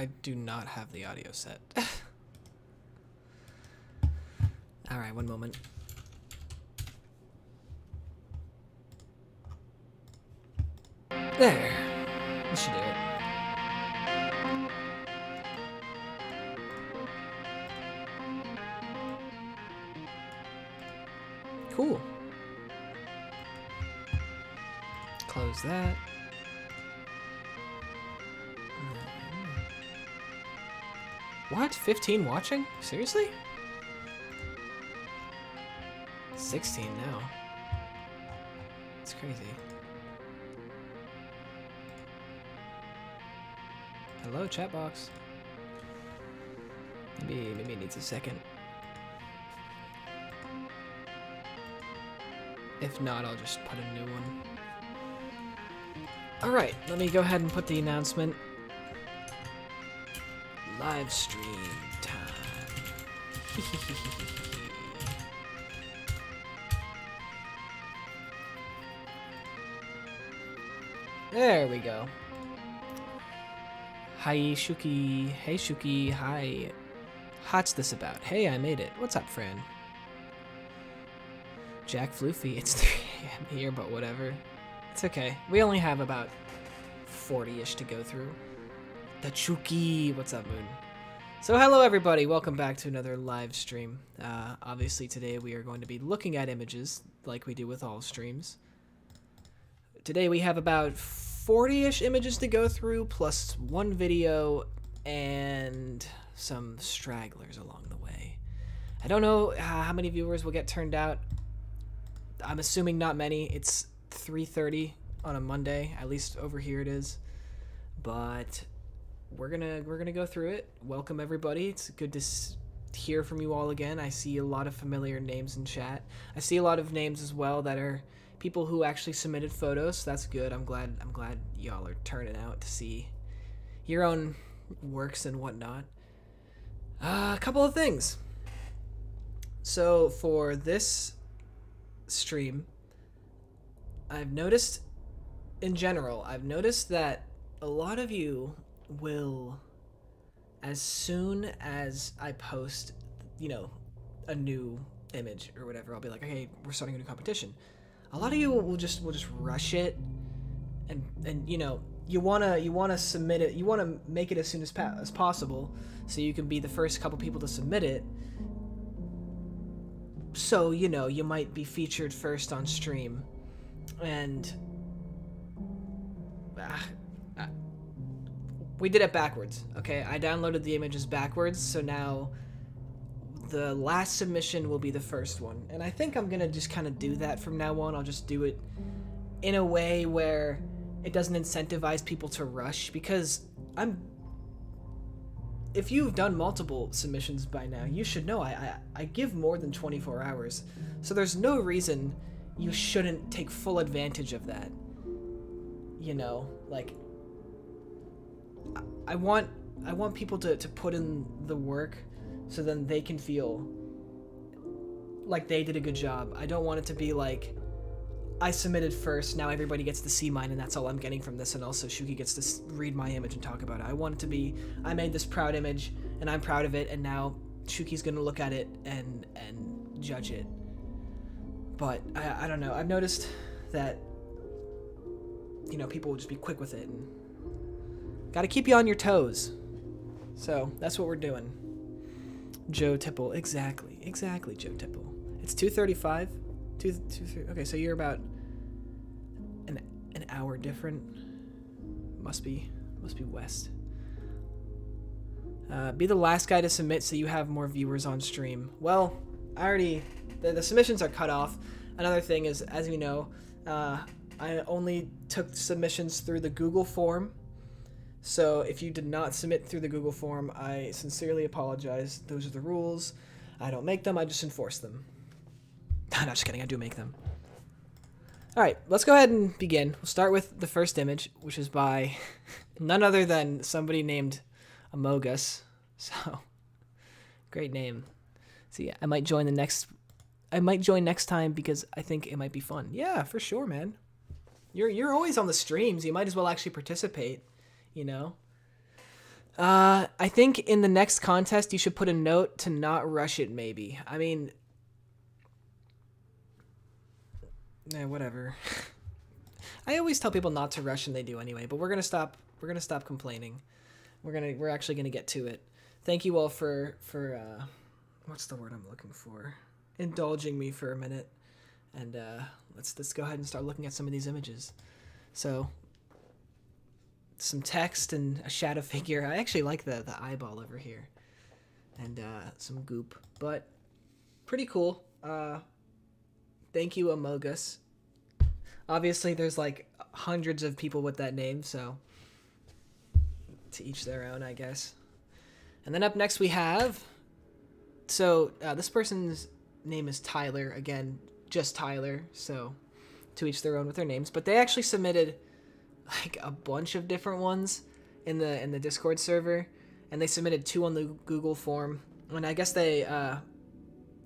I do not have the audio set. Alright, one moment. There. This should do it. Cool. Close that. What? 15 watching? Seriously? 16 now. It's crazy. Hello, chat box. Maybe it needs a second. If not, I'll just put a new one. Alright, let me go ahead and put the announcement. Live stream time. There we go. Hi, Shuki. Hey, Shuki. Hi. What's this about? Hey, I made it. What's up, Fran? Jack Floofy. It's 3 a.m. here, but whatever. It's okay. We only have about 40-ish to go through. The Chuki. What's up, Moon? So hello, everybody. Welcome back to another live stream. Obviously, today we are going to be looking at images like we do with all streams. Today we have about 40-ish images to go through, plus one video and some stragglers along the way. I don't know how many viewers will get turned out. I'm assuming not many. It's 3:30 on a Monday, at least over here it is. But we're gonna go through it. Welcome everybody. It's good to hear from you all again. I see a lot of familiar names in chat. I see a lot of names as well that are people who actually submitted photos. So that's good. I'm glad y'all are turning out to see your own works and whatnot. A couple of things. So for this stream, I've noticed that a lot of you will, as soon as I post, a new image or whatever, I'll be like, hey, we're starting a new competition. A lot of you will just rush it, and you wanna submit it, you wanna make it as soon as possible, so you can be the first couple people to submit it. So you might be featured first on stream, and we did it backwards. Okay, I downloaded the images backwards, so now the last submission will be the first one, and I think I'm gonna just kind of do that from now on. I'll just do it in a way where it doesn't incentivize people to rush, because if you've done multiple submissions by now, you should know I give more than 24 hours, so there's no reason you shouldn't take full advantage of that. Like, I want people to put in the work, so then they can feel like they did a good job. I don't want it to be like, I submitted first, now everybody gets to see mine, and that's all I'm getting from this, and also Shuki gets to read my image and talk about it. I want it to be, I made this proud image, and I'm proud of it, and now Shuki's gonna look at it and judge it. But I don't know. I've noticed that people will just be quick with it, and gotta keep you on your toes. So that's what we're doing. Joe Tipple, exactly, Joe Tipple. It's 2:35. 2:30. Okay, so you're about an hour different. Must be west. Be the last guy to submit so you have more viewers on stream. Well, I already the submissions are cut off. Another thing is, as you know, I only took submissions through the Google form. So if you did not submit through the Google form, I sincerely apologize. Those are the rules. I don't make them, I just enforce them. No, just kidding, I do make them. Alright, let's go ahead and begin. We'll start with the first image, which is by none other than somebody named Amogus. So, great name. See, I might join next time because I think it might be fun. Yeah, for sure, man. You're always on the streams. You might as well actually participate, I think in the next contest you should put a note to not rush it. Maybe. I mean, whatever. I always tell people not to rush, and they do anyway. But we're gonna stop. We're gonna stop complaining. We're actually gonna get to it. Thank you all for what's the word I'm looking for? Indulging me for a minute, and let's go ahead and start looking at some of these images. So, some text and a shadow figure. I actually like the eyeball over here, and some goop, but pretty cool. Thank you, Amogus. Obviously, there's like hundreds of people with that name, so to each their own, I guess. And then up next we have, so this person's name is Tyler. Again, just Tyler, so to each their own with their names. But they actually submitted like a bunch of different ones in the Discord server, and they submitted 2 on the Google form. And I guess they,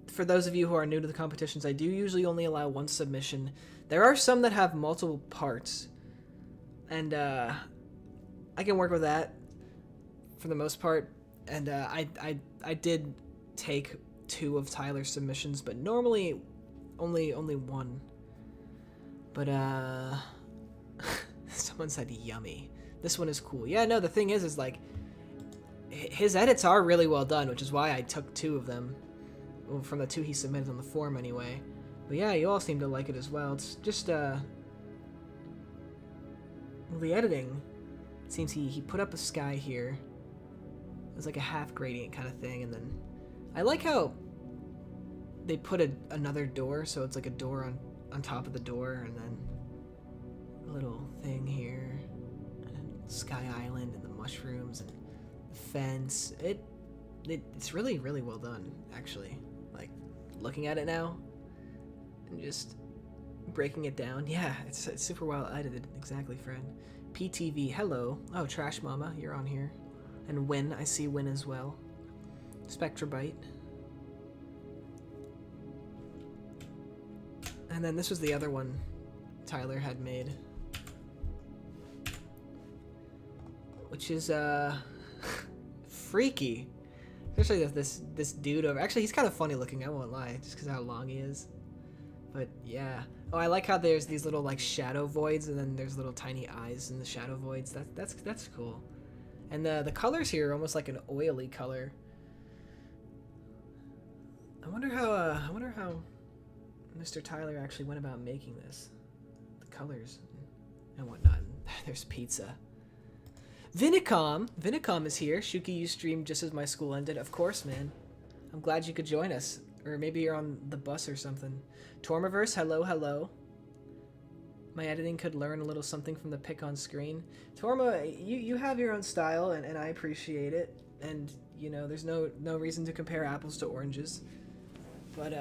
for those of you who are new to the competitions, I do usually only allow 1 submission. There are some that have multiple parts, and I can work with that for the most part. And I did take 2 of Tyler's submissions, but normally only 1. But someone said yummy. This one is cool. Yeah, no, the thing is like his edits are really well done, which is why I took 2 of them. Well, from the 2 he submitted on the forum anyway. But yeah, you all seem to like it as well. It's just well, the editing, it seems he put up a sky here. It's like a half gradient kind of thing, and then I like how they put another door, so it's like a door on top of the door, and then a little thing here, and Sky Island and the mushrooms and the fence. It's really, really well done, actually. Like, looking at it now and just breaking it down. Yeah, it's super well edited. Exactly, friend. PTV, hello. Oh, Trash Mama, you're on here. And Win, I see Win as well. Spectrabyte. And then this was the other one Tyler had made, which is freaky. Especially this dude over. Actually, he's kind of funny looking. I won't lie, just because of how long he is. But yeah. Oh, I like how there's these little like shadow voids, and then there's little tiny eyes in the shadow voids. That's cool. And the colors here are almost like an oily color. I wonder how Mr. Tyler actually went about making this. The colors and whatnot. There's pizza. Vinicom is here. Shuki, you streamed just as my school ended. Of course, man. I'm glad you could join us. Or maybe you're on the bus or something. Tormaverse, hello. My editing could learn a little something from the pic on screen. Torma, you have your own style, and I appreciate it. And, you know, there's no reason to compare apples to oranges. But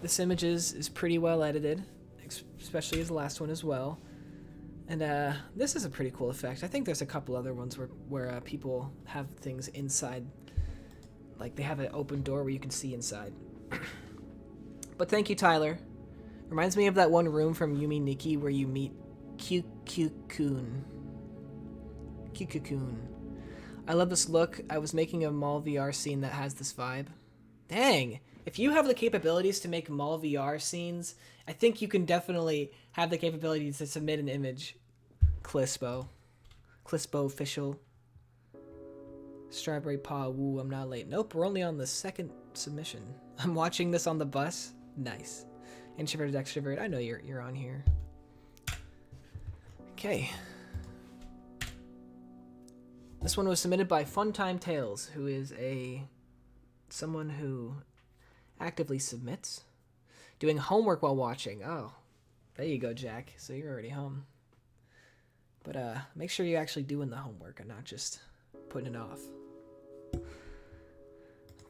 this image is pretty well edited, especially as the last one as well. And this is a pretty cool effect. I think there's a couple other ones where people have things inside. Like they have an open door where you can see inside. But thank you, Tyler. Reminds me of that one room from Yumi Nikki where you meet Q-Q-Kun. Q-Q-Kun. I love this look. I was making a mall VR scene that has this vibe. Dang. If you have the capabilities to make mall VR scenes, I think you can definitely have the capability to submit an image. Clispo official. Strawberry Paw, woo, I'm not late. Nope, we're only on the 2nd submission. I'm watching this on the bus. Nice. Introverted extrovert, I know you're on here. Okay. This one was submitted by Funtime Tales, who is someone who actively submits. Doing homework while watching. Oh, there you go, Jack. So you're already home. But make sure you're actually doing the homework and not just putting it off.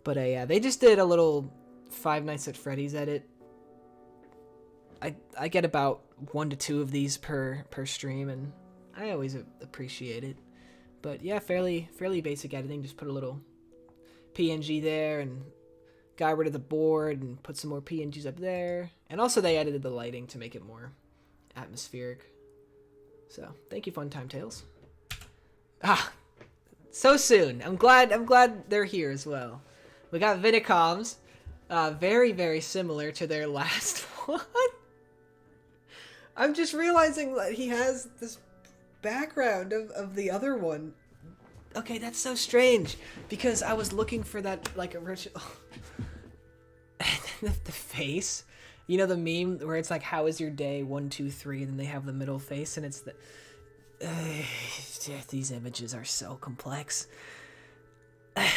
But yeah, they just did a little Five Nights at Freddy's edit. I get about 1 to 2 of these per stream, and I always appreciate it. But yeah, fairly basic editing. Just put a little PNG there and got rid of the board and put some more PNGs up there. And also they edited the lighting to make it more atmospheric. So thank you, Funtime Tales. So soon. I'm glad they're here as well. We got Vinicoms. Very, very similar to their last one. I'm just realizing that he has this background of the other one. Okay, that's so strange. Because I was looking for that, like, original... the face. You know the meme where it's like, how is your day? 1, 2, 3, and then they have the middle face, and it's the... these images are so complex. And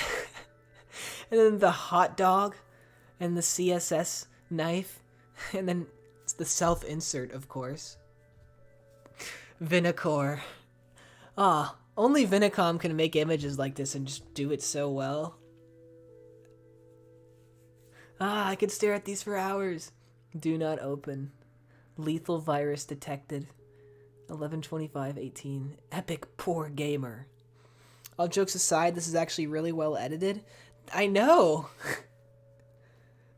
then the hot dog, and the CSS knife, and then it's the self-insert, of course. Vinicor. Ah, only Vinicom can make images like this and just do it so well. Ah, I could stare at these for hours. Do not open. Lethal virus detected. 11/25/18. Epic poor gamer. All jokes aside, this is actually really well edited. I know.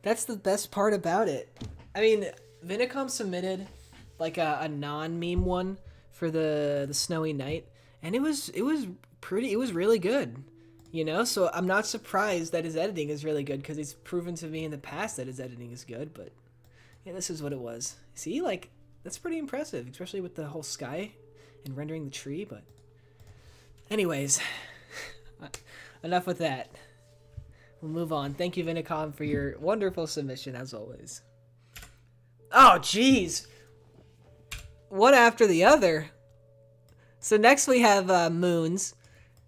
That's the best part about it. I mean, Vinicom submitted like a non-meme one for the snowy night, and it was really good. You know, so I'm not surprised that his editing is really good because he's proven to me in the past that his editing is good, but yeah, this is what it was. See, like, that's pretty impressive, especially with the whole sky and rendering the tree, but anyways, enough with that. We'll move on. Thank you, Vinicom, for your wonderful submission, as always. Oh, jeez. One after the other. So next we have Moons.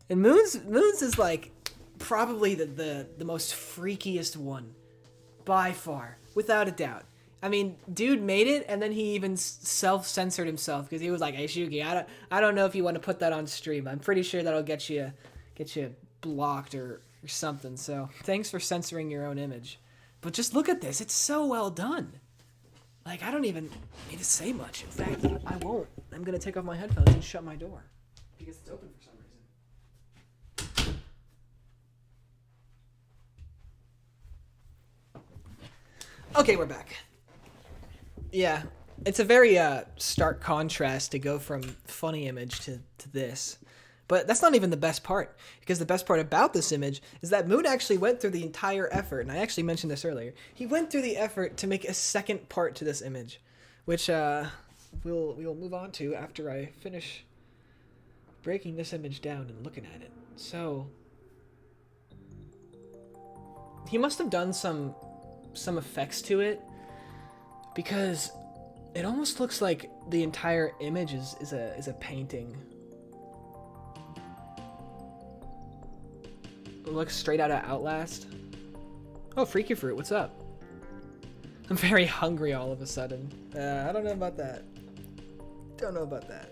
And Moons is like probably the most freakiest one by far, without a doubt. I mean, dude made it, and then he even self-censored himself because he was like, "Hey, Shuki, I don't know if you want to put that on stream. I'm pretty sure that'll get you blocked or something." So thanks for censoring your own image. But just look at this; it's so well done. Like, I don't even need to say much. In fact, I won't. I'm gonna take off my headphones and shut my door because it's open for some reason. Okay, we're back. Yeah, it's a very stark contrast to go from funny image to this. But that's not even the best part, because the best part about this image is that Moon actually went through the entire effort, and I actually mentioned this earlier. He went through the effort to make a second part to this image, which we'll move on to after I finish breaking this image down and looking at it. So he must have done some effects to it, because it almost looks like the entire image is a painting. It looks straight out of Outlast. Oh, Freaky Fruit, what's up? I'm very hungry all of a sudden. I don't know about that. Don't know about that.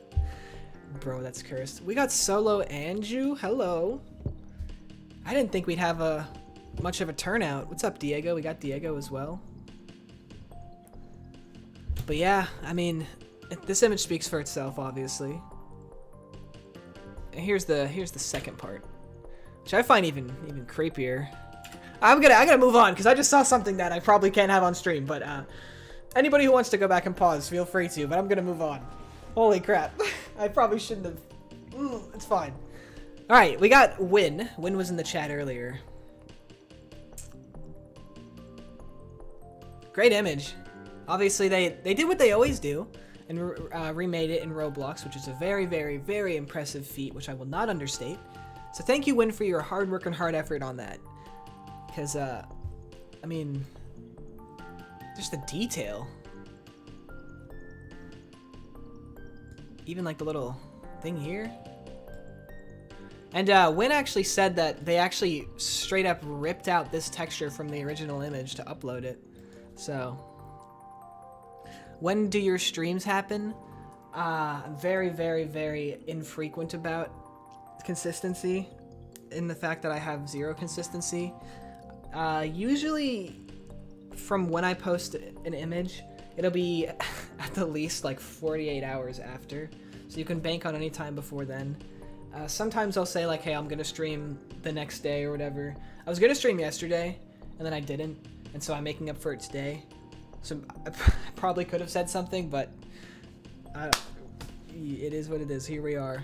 Bro, that's cursed. We got Solo Anju. Hello. I didn't think we'd have much of a turnout. What's up, Diego? We got Diego as well. But yeah, I mean, this image speaks for itself, obviously. And here's the second part, which I find even creepier. I gotta move on because I just saw something that I probably can't have on stream. But anybody who wants to go back and pause, feel free to. But I'm gonna move on. Holy crap! I probably shouldn't have. It's fine. All right, we got Win. Win was in the chat earlier. Great image. Obviously, they did what they always do and remade it in Roblox, which is a very, very, very impressive feat, which I will not understate. So thank you, Win, for your hard work and hard effort on that. Because, I mean, just the detail. Even like the little thing here. And Win actually said that they actually straight up ripped out this texture from the original image to upload it. So, when do your streams happen? Very, very, very infrequent about consistency, in the fact that I have zero consistency. Usually, from when I post an image, it'll be at the least like 48 hours after. So you can bank on any time before then. Sometimes I'll say like, hey, I'm gonna stream the next day or whatever. I was gonna stream yesterday, and then I didn't. And so I'm making up for it today. So I probably could have said something, but it is what it is. Here we are.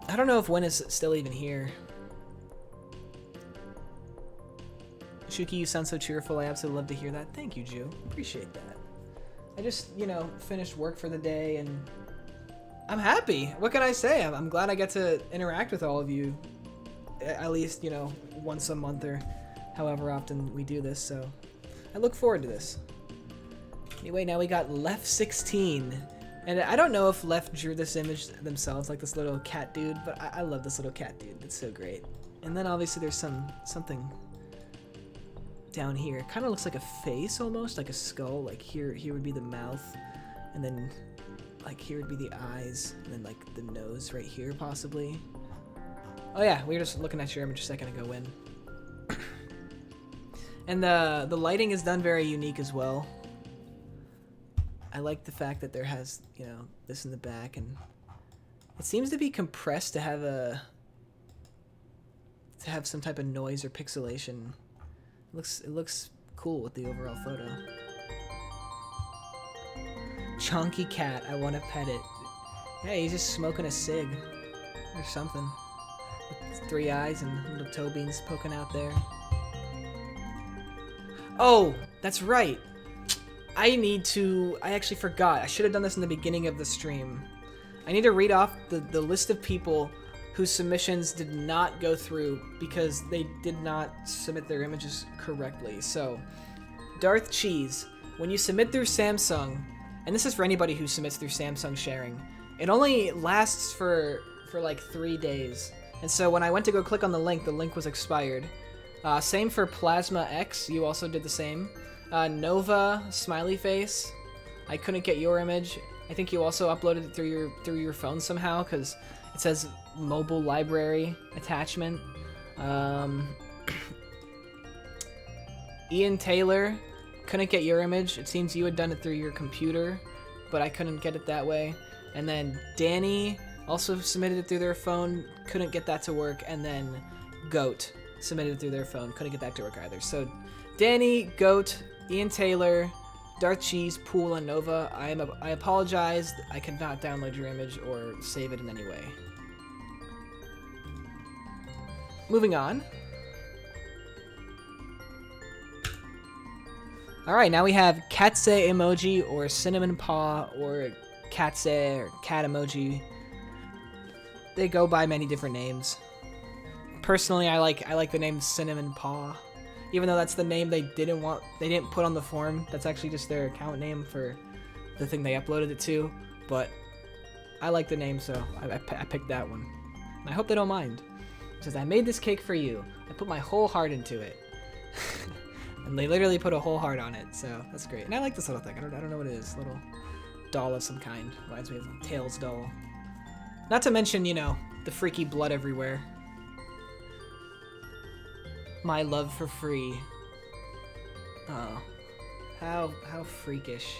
I don't know if Win is still even here. Shuki, you sound so cheerful. I absolutely love to hear that. Thank you, Jew. Appreciate that. I just, you know, finished work for the day and I'm happy. What can I say? I'm glad I get to interact with all of you. At least, you know, once a month or however often we do this. So I look forward to this. Anyway, now we got Left 16. And I don't know if Left drew this image themselves, like this little cat dude, but I love this little cat dude. It's so great. And then obviously there's something down here. It kind of looks like a face almost, like a skull. Like here would be the mouth, and then like here would be the eyes, and then like the nose right here possibly. Oh yeah, we were just looking at your image a second ago, Win. And the lighting is done very unique as well. I like the fact that there has, you know, this in the back, and it seems to be compressed to have some type of noise or pixelation. It looks cool with the overall photo. Chonky cat, I want to pet it. Hey, he's just smoking a cig or something. With 3 eyes and little toe beans poking out there. Oh, that's right. I actually forgot. I should have done this in the beginning of the stream. I need to read off the list of people whose submissions did not go through because they did not submit their images correctly. So, Darth Cheese, when you submit through Samsung, and this is for anybody who submits through Samsung sharing, it only lasts for like 3 days. And so when I went to go click on the link was expired. Same for Plasma X, you also did the same. Nova, smiley face, I couldn't get your image. I think you also uploaded it through your phone somehow because it says mobile library attachment. Ian Taylor, couldn't get your image. It seems you had done it through your computer, but I couldn't get it that way. And then Danny also submitted it through their phone, couldn't get that to work. And then Goat submitted it through their phone, couldn't get that to work either. So Danny, Goat, Ian Taylor, Darth Cheese, Pool, and Nova, I apologize. I could not download your image or save it in any way. Moving on. Alright, now we have Katse Emoji or Cinnamon Paw or Katse or Cat Emoji. They go by many different names. Personally, I like the name Cinnamon Paw. Even though that's the name they didn't put on the form. That's actually just their account name for the thing they uploaded it to. But I like the name, so I picked that one. And I hope they don't mind. It says, I made this cake for you. I put my whole heart into it. And they literally put a whole heart on it, so that's great. And I like this little thing. I don't know what it is. A little doll of some kind. Reminds me of Tails doll. Not to mention, you know, the freaky blood everywhere. My love for free. Oh, how freakish.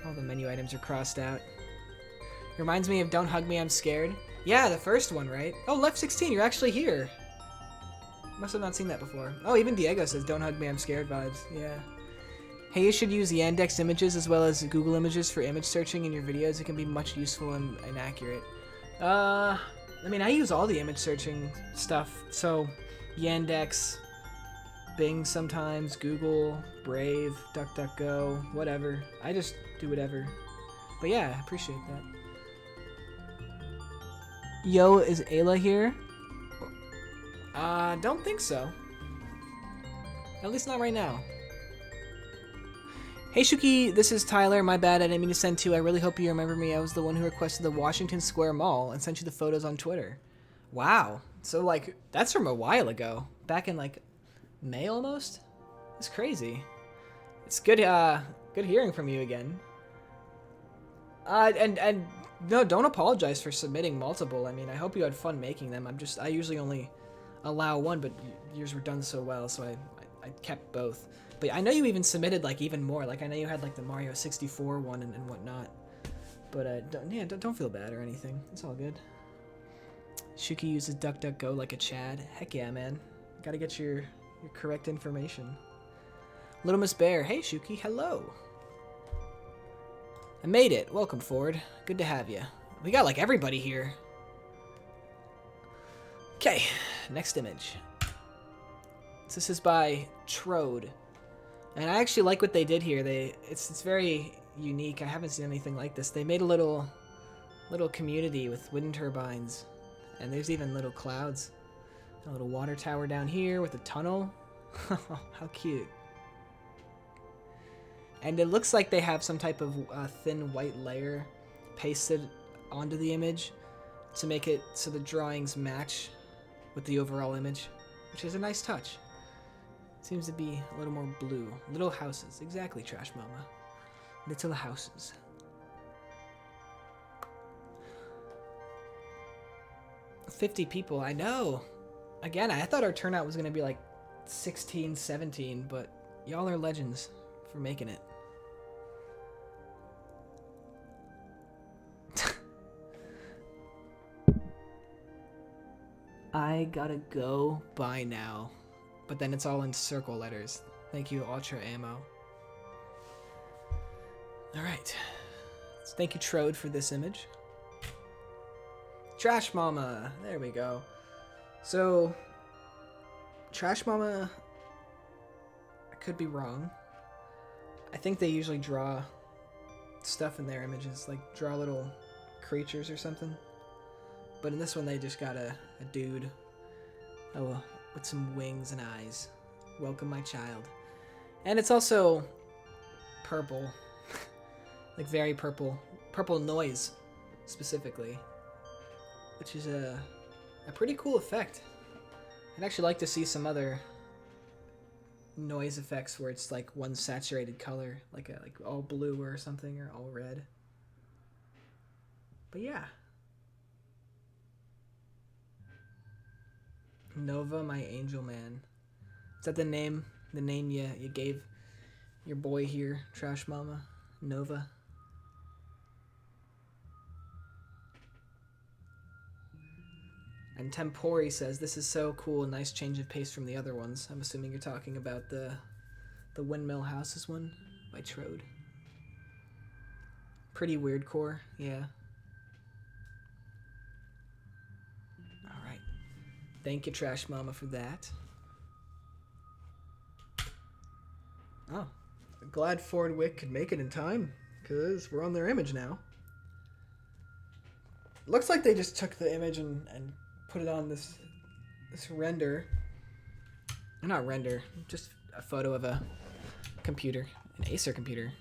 All the menu items are crossed out. Reminds me of Don't Hug Me, I'm Scared. Yeah, the first one, right? Oh, Left 16, you're actually here. Must have not seen that before. Oh, even Diego says Don't Hug Me, I'm Scared vibes. Yeah. Hey, you should use Yandex images as well as Google images for image searching in your videos. It can be much useful and accurate. I mean, I use all the image searching stuff, so Yandex, Bing sometimes, Google, Brave, DuckDuckGo, whatever. I just do whatever. But yeah, I appreciate that. Yo, is Ayla here? Don't think so. At least not right now. Hey Shuki, this is Tyler. My bad, I didn't mean to send two. I really hope you remember me. I was the one who requested the Washington Square Mall and sent you the photos on Twitter. Wow. So, like, that's from a while ago. Back in, like, May almost? That's crazy. It's good, good hearing from you again. And no, don't apologize for submitting multiple. I mean, I hope you had fun making them. I usually only allow one, but yours were done so well, so I kept both. But I know you even submitted, like, even more. Like, I know you had, like, the Mario 64 one and whatnot. But, don't feel bad or anything. It's all good. Shuki uses DuckDuckGo like a Chad. Heck yeah, man. Gotta get your correct information. Little Miss Bear. Hey, Shuki. Hello. I made it. Welcome, Ford. Good to have you. We got, like, everybody here. Okay, next image. So this is by Trode. And I actually like what they did here. It's very unique. I haven't seen anything like this. They made a little community with wind turbines. And there's even little clouds. A little water tower down here with a tunnel. How cute. And it looks like they have some type of thin white layer pasted onto the image to make it so the drawings match with the overall image, which is a nice touch. Seems to be a little more blue. Little houses. Exactly, Trash Mama. Little houses. $50 people, I know. Again, I thought our turnout was going to be like 16, 17, but y'all are legends for making it. I gotta go. Bye now. But then it's all in circle letters. Thank you, Ultra Ammo. Alright. Thank you, Trode, for this image. Trash Mama. There we go. So, Trash Mama, I could be wrong. I think they usually draw stuff in their images, like draw little creatures or something. But in this one, they just got a dude with some wings and eyes. Welcome, my child. And it's also purple. Like very purple. Purple noise, specifically. Which is a pretty cool effect. I'd actually like to see some other noise effects where it's like one saturated color, like all blue or something, or all red. But yeah. Nova, my angel man. Is that the name you gave your boy here, Trash Mama? Nova. And Tempori says, this is so cool, nice change of pace from the other ones. I'm assuming you're talking about the Windmill Houses one by Trode. Pretty weird core, yeah. Alright. Thank you, Trash Mama, for that. Oh, glad FordWic could make it in time, because we're on their image now. Looks like they just took the image and put it on this render. Not render, just a photo of a computer, an Acer computer.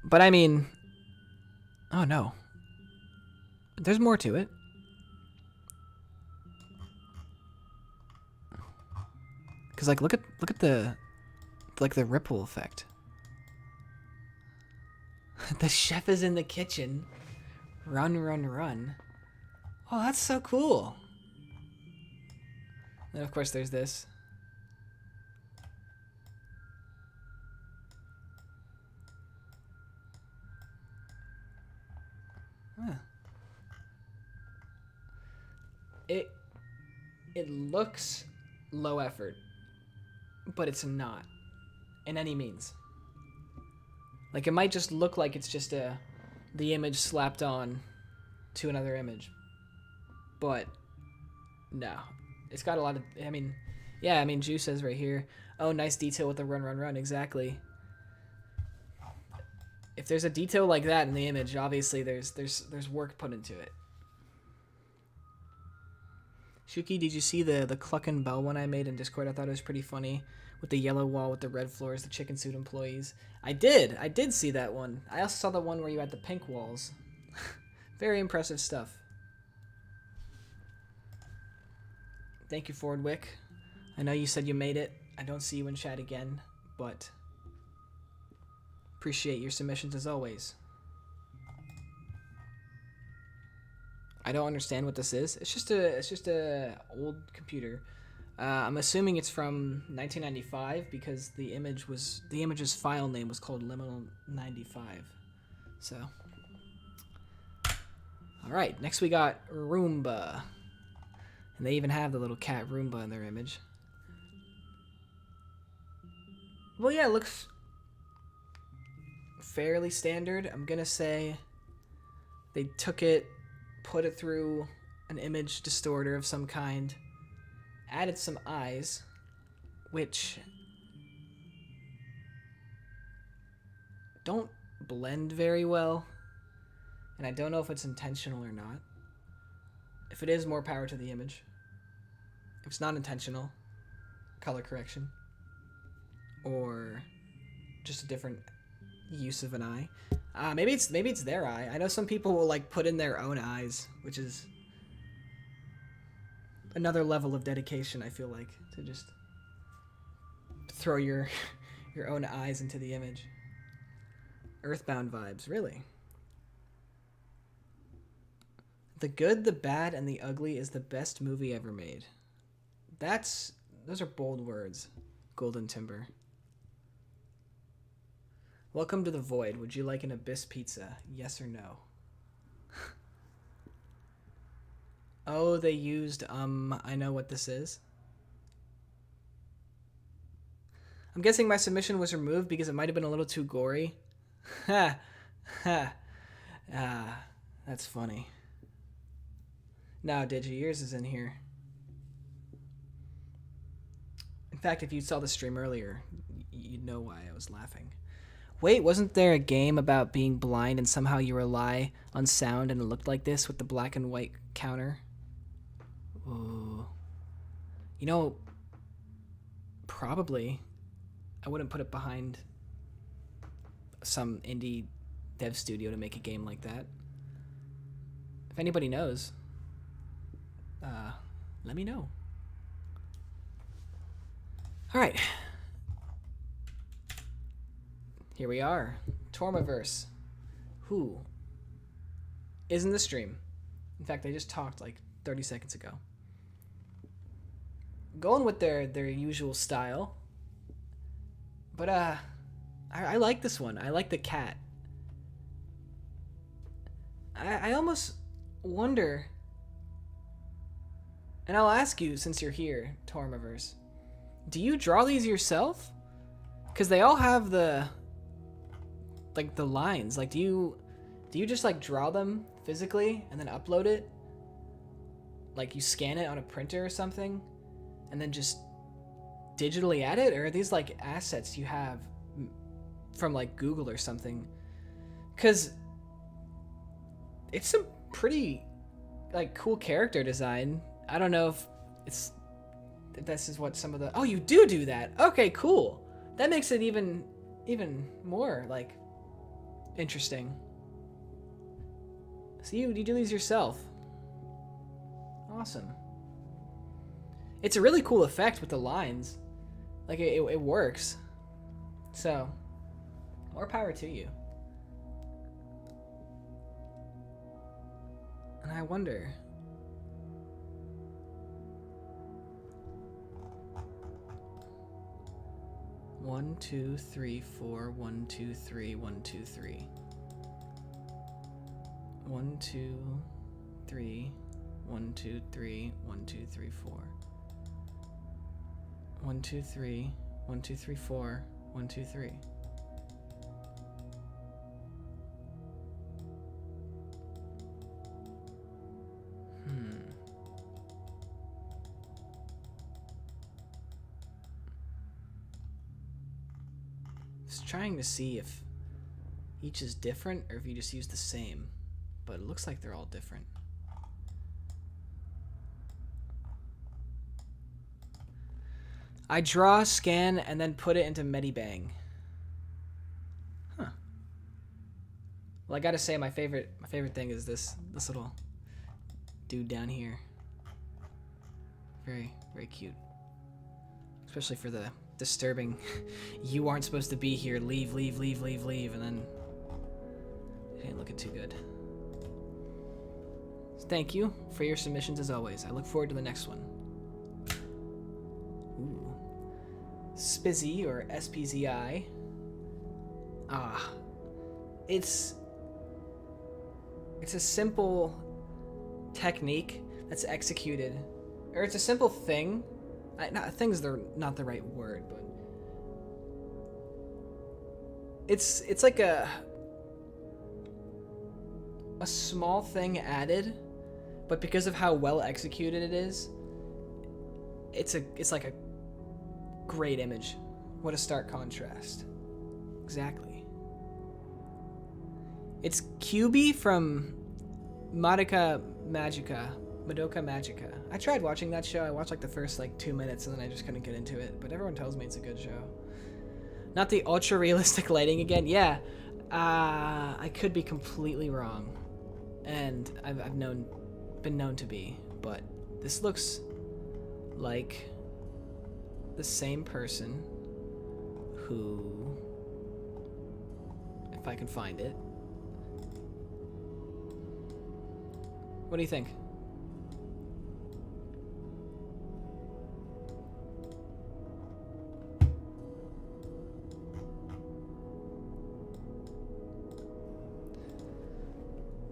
But I mean, oh no, there's more to it. Cause like look at the ripple effect. The chef is in the kitchen. Run, run, run. Oh, that's so cool. And of course there's this. Huh. It looks low effort, but it's not in any means. Like it might just look like it's just the image slapped on to another image, but no, it's got a lot of, I mean, yeah, I mean, Juice says right here, oh, nice detail with the run, run, run. Exactly. If there's a detail like that in the image, obviously there's work put into it. Shuki, did you see the Cluckin' Bell one I made in Discord? I thought it was pretty funny. With the yellow wall with the red floors, the chicken suit employees. I did see that one. I also saw the one where you had the pink walls. Very impressive stuff. Thank you, FordWic. I know you said you made it. I don't see you in chat again, but appreciate your submissions as always. I don't understand what this is. It's just a old computer. I'm assuming it's from 1995 because the image's file name was called Liminal 95. So, all right. Next we got Roomba, and they even have the little cat Roomba in their image. Well, yeah, it looks fairly standard. I'm gonna say they took it, put it through an image distorter of some kind, added some eyes, which don't blend very well, and I don't know if it's intentional or not. If it is, more power to the image. If it's not intentional, color correction, or just a different use of an eye. Maybe it's their eye. I know some people will like put in their own eyes, which is another level of dedication, I feel like, to just throw your own eyes into the image. Earthbound vibes, really. The Good, the Bad, and the Ugly is the best movie ever made. Those are bold words, Golden Timber. Welcome to the Void. Would you like an Abyss pizza? Yes or no? Oh, they used, I know what this is. I'm guessing my submission was removed because it might have been a little too gory. Ha! Ha! That's funny. No, Digi, yours is in here. In fact, if you saw the stream earlier, you'd know why I was laughing. Wait, wasn't there a game about being blind and somehow you rely on sound and it looked like this with the black and white counter? Ooh. You know, probably. I wouldn't put it behind some indie dev studio to make a game like that. If anybody knows, let me know. All right. Here we are. Tormaverse. Who is in the stream. In fact, I just talked like 30 seconds ago. Going with their usual style. But I like this one. I like the cat. I almost wonder, and I'll ask you since you're here, Tormaverse, do you draw these yourself? Because they all have the lines. Like, do you just like draw them physically and then upload it? Like you scan it on a printer or something and then just digitally add it? Or are these like assets you have from like Google or something? Because it's some pretty like cool character design. I don't know if this is what some of the... Oh, you do that. Okay, cool. That makes it even more like interesting. So you do these yourself. Awesome. It's a really cool effect with the lines. Like it works. So more power to you. And I wonder, one, two, three, four, 1, 2, 3, 1, 2, 3. 1, 2, 3, 1, 2, 3, 1, 2, 3, 4. 1, 2, 3, 1, 2, 3, 4, 1, 2, 3. Just trying to see if each is different or if you just use the same, but it looks like they're all different. I draw, scan, and then put it into Medibang. Huh. Well, I gotta say my favorite thing is this little dude down here. Very, very cute. Especially for the disturbing you aren't supposed to be here, leave, and then it ain't looking too good. So thank you for your submissions as always. I look forward to the next one. Ooh. Spizzy or SPZI. It's a simple technique that's executed, or it's a simple thing. Things are not the right word, but it's like a small thing added, but because of how well executed it is, it's like a great image. What a stark contrast. Exactly. It's Cubie from Madoka Magica. I tried watching that show. I watched like the first like 2 minutes and then I just couldn't get into it. But everyone tells me it's a good show. Not the ultra realistic lighting again. Yeah, I could be completely wrong, and I've been known to be. But this looks like the same person who, if I can find it. What do you think?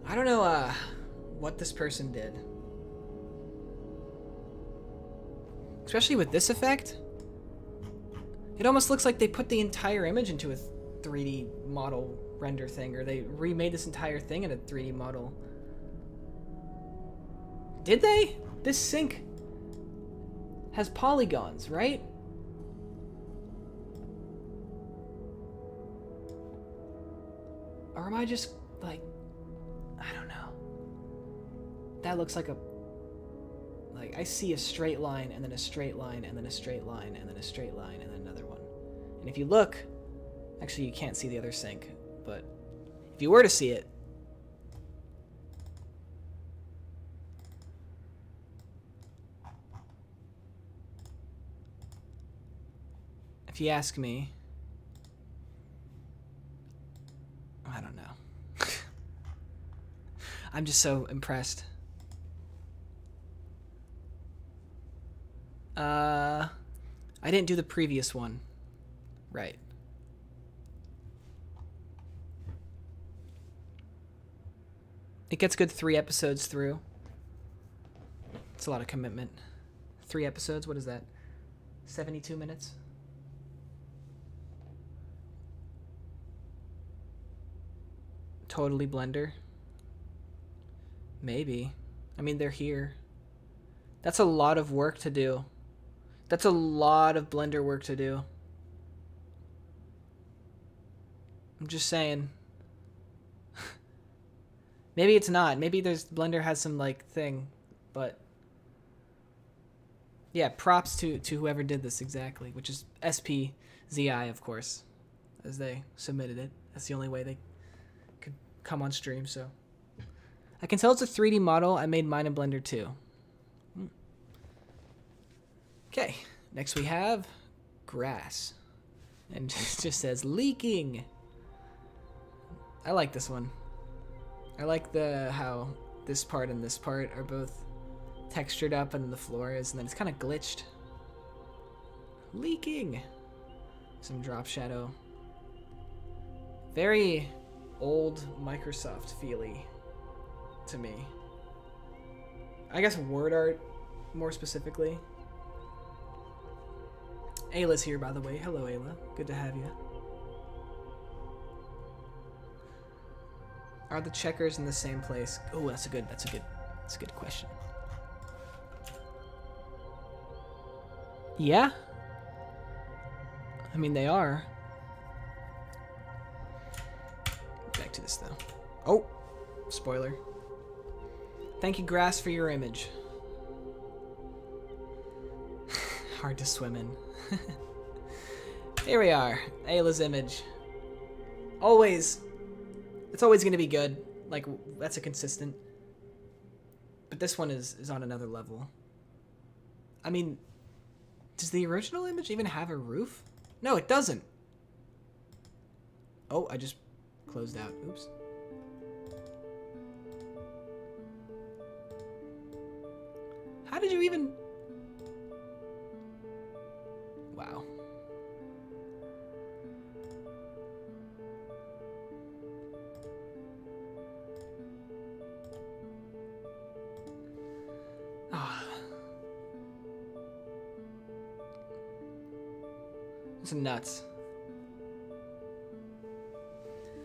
I don't know what this person did. Especially with this effect. It almost looks like they put the entire image into a 3D model render thing, or they remade this entire thing in a 3D model. Did they? This sink has polygons, right? Or am I just like, I don't know. That looks like I see a straight line and then a straight line and then a straight line and then a straight line and then another one. And if you look, actually you can't see the other sink, but if you were to see it, if you ask me, I don't know. I'm just so impressed. I didn't do the previous one. Right. It gets good 3 episodes through. It's a lot of commitment. 3 episodes, what is that? 72 minutes? Totally Blender? Maybe. I mean, they're here. That's a lot of work to do. That's a lot of Blender work to do. I'm just saying. Maybe it's not. Maybe Blender has some like thing, but yeah, props to whoever did this exactly, which is SPZI, of course, as they submitted it. That's the only way they could come on stream, so. I can tell it's a 3D model. I made mine in Blender too. Okay, next we have grass. And it just says leaking. I like this one. I like how this part and this part are both textured up and then the floor is, and then it's kind of glitched. Leaking. Some drop shadow. Very old Microsoft feely to me. I guess word art more specifically. Ayla's here, by the way. Hello, Ayla. Good to have you. Are the checkers in the same place? Oh, that's a good question. Yeah. I mean, they are. Back to this though. Oh, spoiler. Thank you, grass, for your image. Hard to swim in. Here we are, Ayla's image. Always, it's always gonna be good. Like, that's a consistent. But this one is on another level. I mean, does the original image even have a roof? No, it doesn't. Oh, I just closed out. Oops. How did you even... Wow. Ah. It's nuts.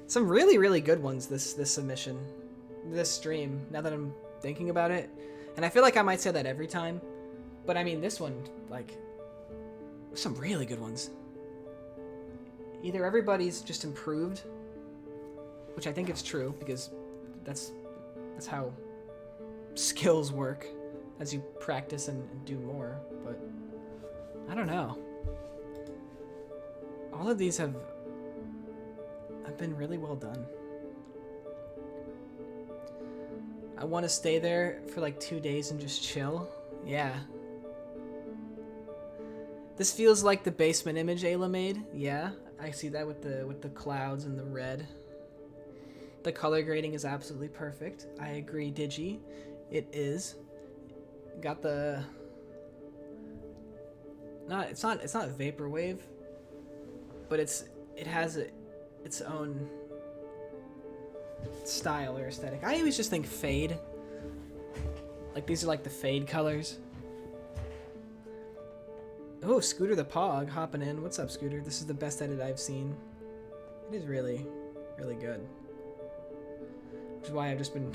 Some really, really good ones this submission. This stream, now that I'm thinking about it. And I feel like I might say that every time. But I mean, this one, like, some really good ones. Either everybody's just improved, which I think is true, because that's how skills work as you practice and do more. But I don't know. All of these have been really well done. I want to stay there for like 2 days and just chill. Yeah. This feels like the basement image Ayla made. Yeah, I see that with the clouds and the red. The color grading is absolutely perfect. I agree, Digi. It is. Got the it's not vaporwave, but it has its own style or aesthetic. I always just think fade. Like these are like the fade colors. Oh, Scooter the Pog hopping in. What's up, Scooter? This is the best edit I've seen. It is really, really good. Which is why I've just been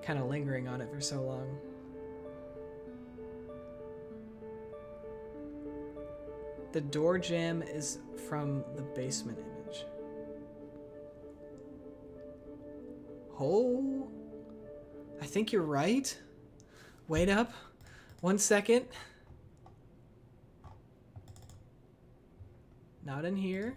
kind of lingering on it for so long. The door jamb is from the basement image. Oh, I think you're right. Wait up. 1 second. Not in here.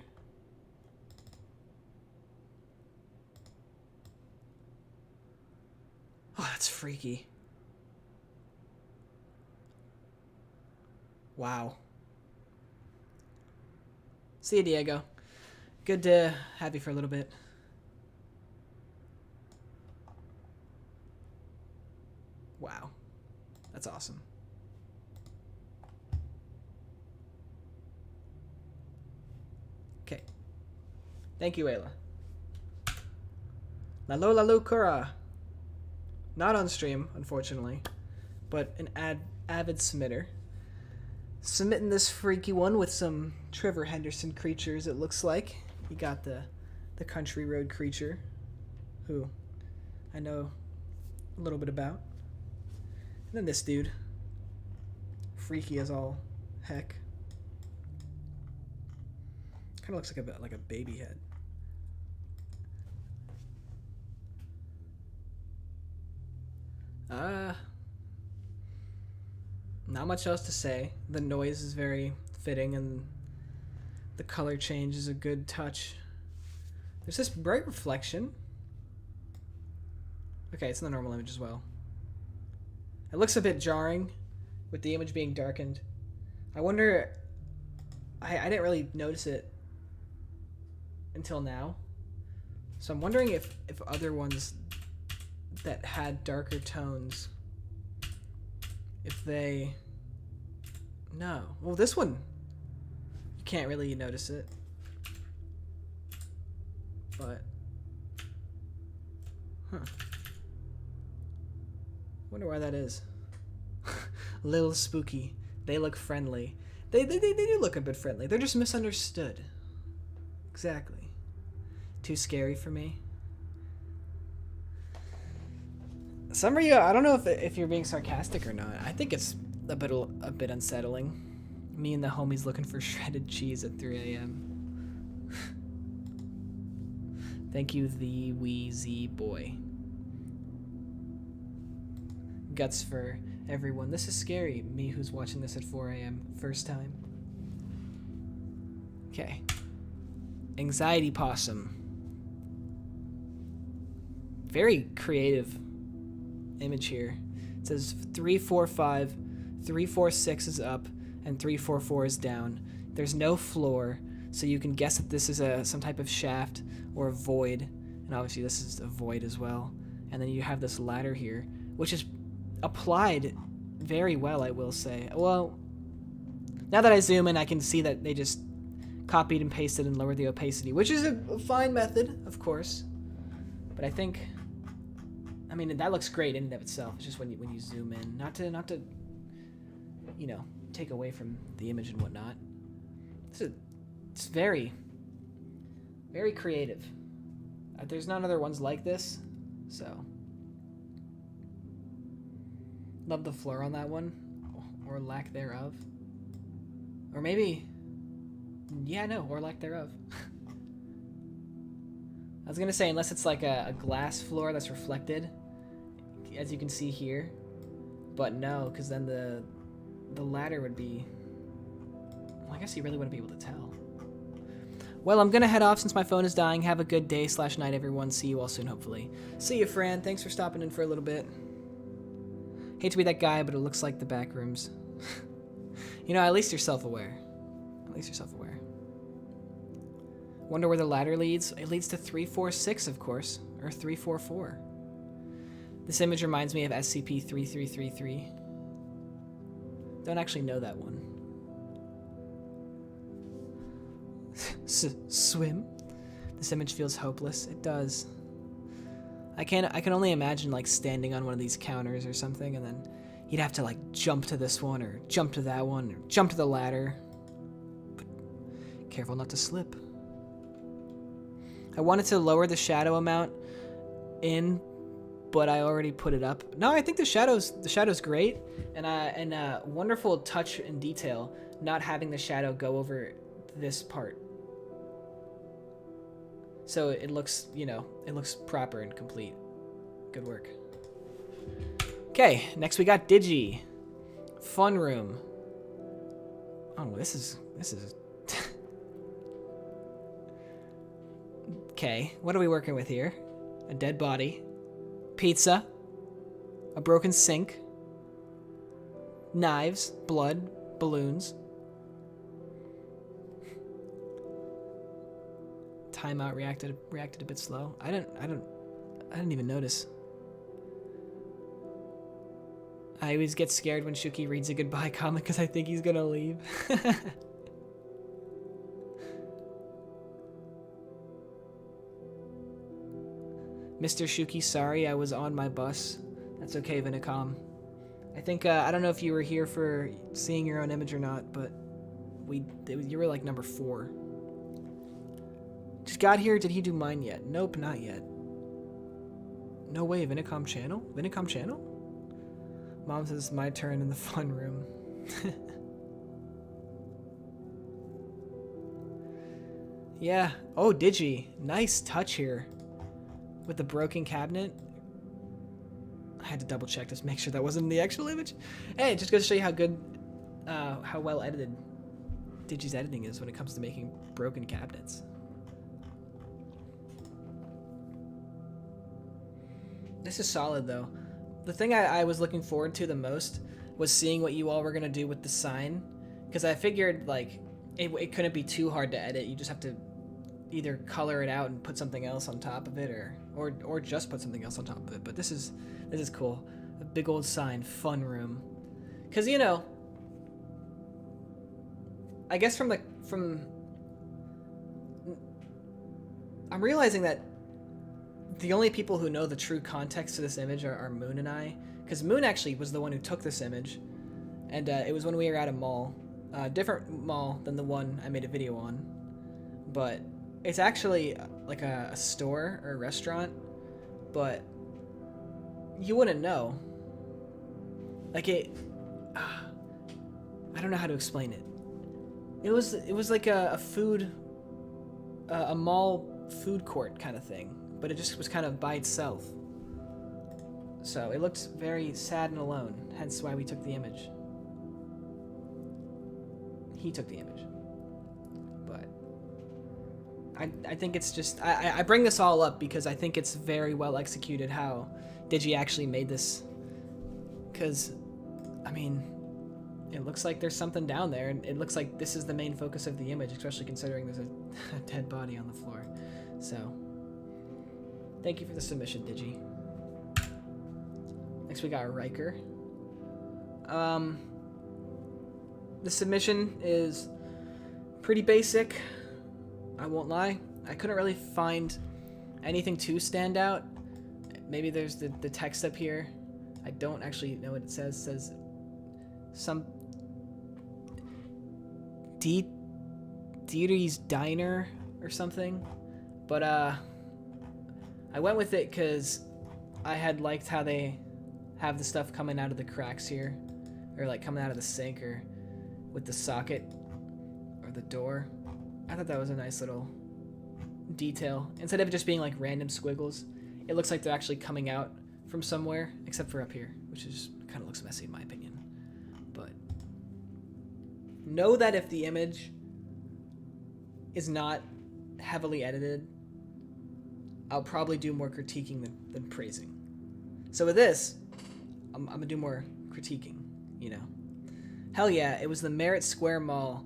Oh, that's freaky. Wow. See you, Diego. Good to have you for a little bit. Wow. That's awesome. Okay. Thank you, Ayla. Lalo Kura. Not on stream, unfortunately, but an avid submitter. Submitting this freaky one with some Trevor Henderson creatures, it looks like. You got the Country Road creature, who I know a little bit about. And then this dude. Freaky as all heck. Kind of looks like a baby head. Not much else to say. The noise is very fitting and the color change is a good touch. There's this bright reflection. Okay, it's in the normal image as well. It looks a bit jarring with the image being darkened. I wonder, I didn't really notice it until now. So I'm wondering if other ones that had darker tones, if they... No. Well, this one, you can't really notice it. But... Huh. Wonder why that is. Little spooky. They look friendly. They do look a bit friendly. They're just misunderstood. Exactly. Too scary for me. Some of you, I don't know if you're being sarcastic or not. I think it's a bit unsettling. Me and the homies looking for shredded cheese at 3 a.m. Thank you, the Wheezy boy. Guts for everyone. This is scary. Me who's watching this at 4 a.m. First time. Okay. Anxiety Possum. Very creative image here. It says 345, 346 is up, and 344 is down. There's no floor, so you can guess that this is some type of shaft or a void, and obviously this is a void as well. And then you have this ladder here, which is applied very well, I will say. Well, now that I zoom in, I can see that they just copied and pasted and lowered the opacity, which is a fine method, of course. But I think, I mean, that looks great in and of itself. It's just when you zoom in, not to, you know, take away from the image and whatnot. It's very, very creative. There's none other ones like this, so. Love the floor on that one, or lack thereof. Or maybe, yeah, no, or lack thereof. I was gonna say, unless it's like a glass floor that's reflected, as you can see here. But no, because then the ladder would be... Well, I guess you really wouldn't be able to tell. Well, I'm gonna head off since my phone is dying. Have a good day / night, everyone. See you all soon, hopefully. See you, Fran. Thanks for stopping in for a little bit. Hate to be that guy, but it looks like the back rooms. You know, at least you're self-aware. At least you're self-aware. Wonder where the ladder leads? It leads to 346, of course. Or 344. This image reminds me of SCP-3333. Don't actually know that one. Swim? This image feels hopeless. It does. I can only imagine like standing on one of these counters or something, and then you'd have to like jump to this one or jump to that one or jump to the ladder. But careful not to slip. I wanted to lower the shadow amount in, but I already put it up. No, I think the shadow's great, and wonderful touch and detail. Not having the shadow go over this part, so it looks, you know, it looks proper and complete. Good work. Okay, next we got Digi, fun room. Oh, this is. Okay, what are we working with here? A dead body, pizza, a broken sink, knives, blood, balloons. Timeout reacted a bit slow. I didn't even notice. I always get scared when Shuki reads a goodbye comic because I think he's gonna leave. Mr. Shuki, sorry I was on my bus. That's okay, Vinicom. I think, I don't know if you were here for seeing your own image or not, but you were like number 4. Just got here, did he do mine yet? Nope, not yet. No way, Vinicom channel? Vinicom channel? Mom says it's my turn in the fun room. Yeah. Oh, Digi. Nice touch here. With the broken cabinet. I had to double check to make sure that wasn't the actual image. Hey, it just goes to show you how good, how well edited Digi's editing is when it comes to making broken cabinets. This is solid, though. The thing I was looking forward to the most was seeing what you all were going to do with the sign. Because I figured, like, it couldn't be too hard to edit. You just have to either color it out and put something else on top of it, or just put something else on top of it. But this is cool. A big old sign, fun room. Because, you know, I guess I'm realizing that the only people who know the true context to this image are Moon and I. Because Moon actually was the one who took this image. And it was when we were at a mall. Different mall than the one I made a video on. But it's actually like a store or a restaurant. But you wouldn't know. Like I don't know how to explain it. It was like a food, a mall food court kind of thing. But it just was kind of by itself. So it looked very sad and alone, hence why we took the image. He took the image. But I think it's just, I bring this all up because I think it's very well executed how Digi actually made this. Because, I mean, it looks like there's something down there, and it looks like this is the main focus of the image, especially considering there's a dead body on the floor. So, thank you for the submission, Digi. Next we got Riker. The submission is pretty basic. I won't lie. I couldn't really find anything to stand out. Maybe there's the text up here. I don't actually know what it says. It says some Dieter's Diner or something. But I went with it because I had liked how they have the stuff coming out of the cracks here, or like coming out of the sink or with the socket or the door. I thought that was a nice little detail. Instead of it just being like random squiggles, it looks like they're actually coming out from somewhere, except for up here, which is kind of looks messy in my opinion. But know that if the image is not heavily edited, I'll probably do more critiquing than praising. So with this, I'm gonna do more critiquing, you know. Hell yeah, it was the Merritt Square Mall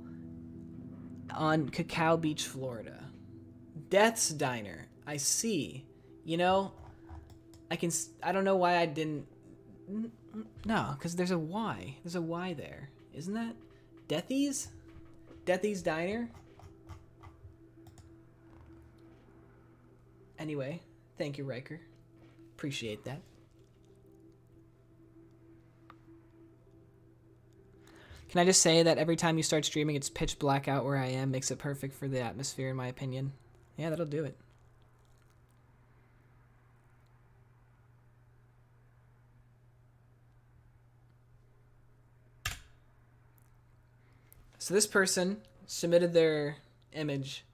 on Cacao Beach, Florida. Death's Diner. I see. You know, I don't know why I didn't. No, because there's a Y. There's a Y there. Isn't that? Deathy's? Deathy's Diner? Anyway, thank you, Riker. Appreciate that. Can I just say that every time you start streaming, it's pitch black out where I am, makes it perfect for the atmosphere, in my opinion. Yeah, that'll do it. So this person submitted their image.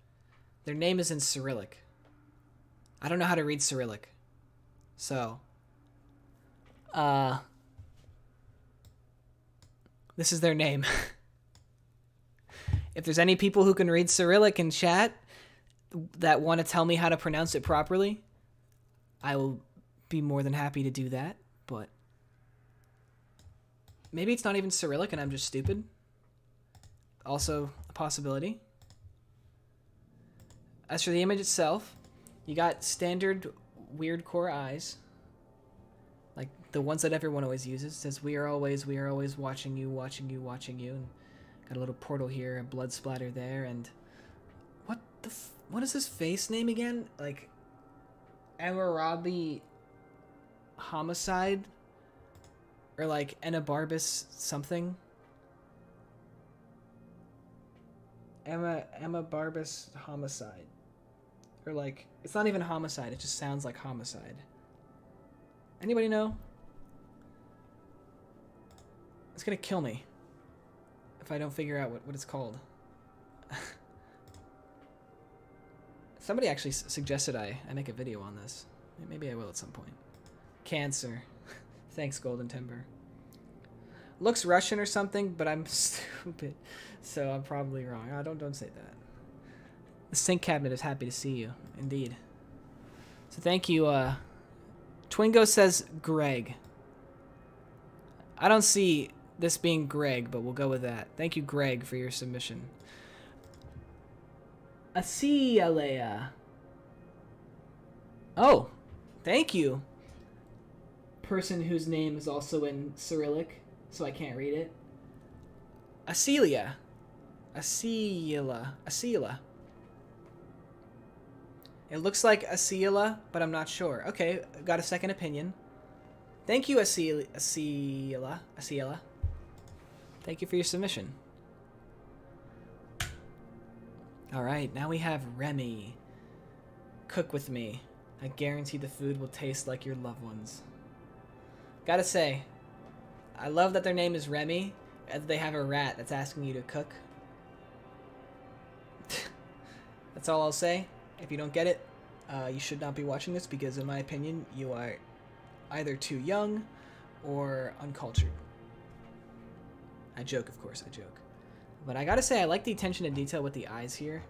Their name is in Cyrillic. I don't know how to read Cyrillic. So, this is their name. If there's any people who can read Cyrillic in chat that want to tell me how to pronounce it properly, I will be more than happy to do that. But maybe it's not even Cyrillic and I'm just stupid. Also a possibility. As for the image itself, you got standard weird core eyes. Like the ones that everyone always uses. It says, we are always watching you, watching you, watching you. And got a little portal here, a blood splatter there, and what is his face name again? Like Amarabi Homicide? Or like Enabarbus something? Emma Barbus Homicide. Or like, it's not even homicide, it just sounds like homicide. Anybody know? It's gonna kill me if I don't figure out what it's called. Somebody actually suggested I make a video on this. Maybe I will at some point. Cancer. Thanks, Golden Timber. Looks Russian or something, but I'm stupid, so I'm probably wrong. Oh, don't say that. The sink cabinet is happy to see you, indeed. So thank you. Twingo says Greg. I don't see this being Greg, but we'll go with that. Thank you, Greg, for your submission. Asialea. Oh, thank you. Person whose name is also in Cyrillic, so I can't read it. Asilia. Asiela. It looks like Asiela, but I'm not sure. Okay, got a second opinion. Thank you, Asiela. Thank you for your submission. Alright, now we have Remy. Cook with me. I guarantee the food will taste like your loved ones. Gotta say, I love that their name is Remy, and they have a rat that's asking you to cook. That's all I'll say. If you don't get it, you should not be watching this because, in my opinion, you are either too young or uncultured. I joke, of course, I joke. But I gotta say, I like the attention to detail with the eyes here.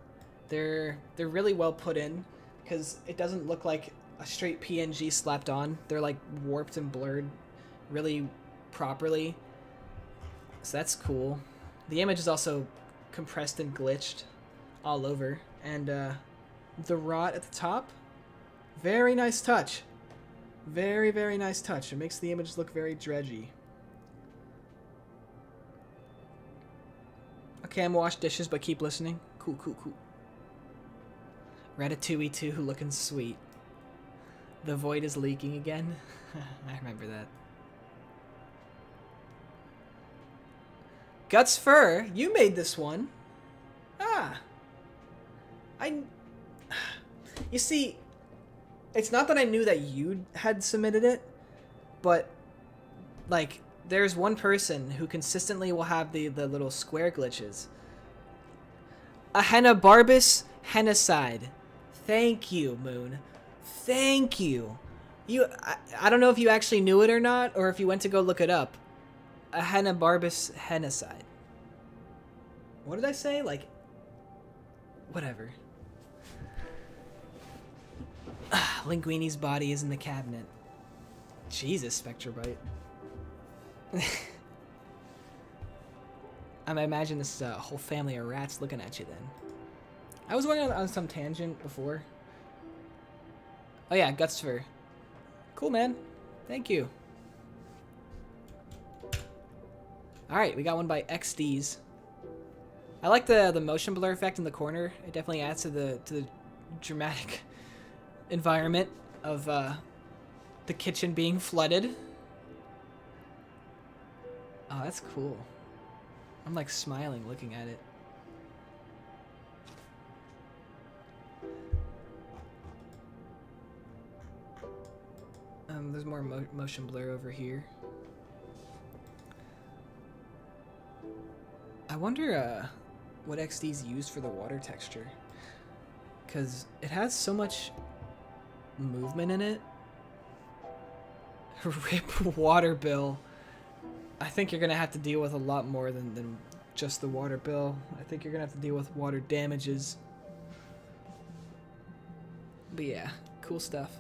They're really well put in because it doesn't look like a straight PNG slapped on. They're like warped and blurred really properly. So that's cool. The image is also compressed and glitched all over. And the rot at the top, very nice touch. Very, very nice touch. It makes the image look very dredgy. Okay, I'm wash dishes, but keep listening. Cool. Ratatouille 2 looking sweet. The void is leaking again. I remember that. Guts Fur, you made this one. You see, it's not that I knew that you had submitted it, but Like, there's one person who consistently will have the little square glitches. A Henna-Barbus Hennicide. Thank you, Moon. Thank you. I don't know if you actually knew it or not, or if you went to go look it up. A Henna-Barbus Hennicide. What did I say? Like, whatever. Linguini's body is in the cabinet. Jesus, Spectrobite. I imagine this is a whole family of rats looking at you then. I was going on some tangent before. Oh yeah, Guts Fur. Cool, man. Thank you. Alright, we got one by XDs. I like the motion blur effect in the corner. It definitely adds to the dramatic environment of the kitchen being flooded. Oh, that's cool. I'm like smiling looking at it. There's more motion blur over here. I wonder what XD's used for the water texture. Because it has so much movement in it. Rip water bill. I think you're going to have to deal with a lot more than just the water bill. I think you're going to have to deal with water damages. But yeah, cool stuff.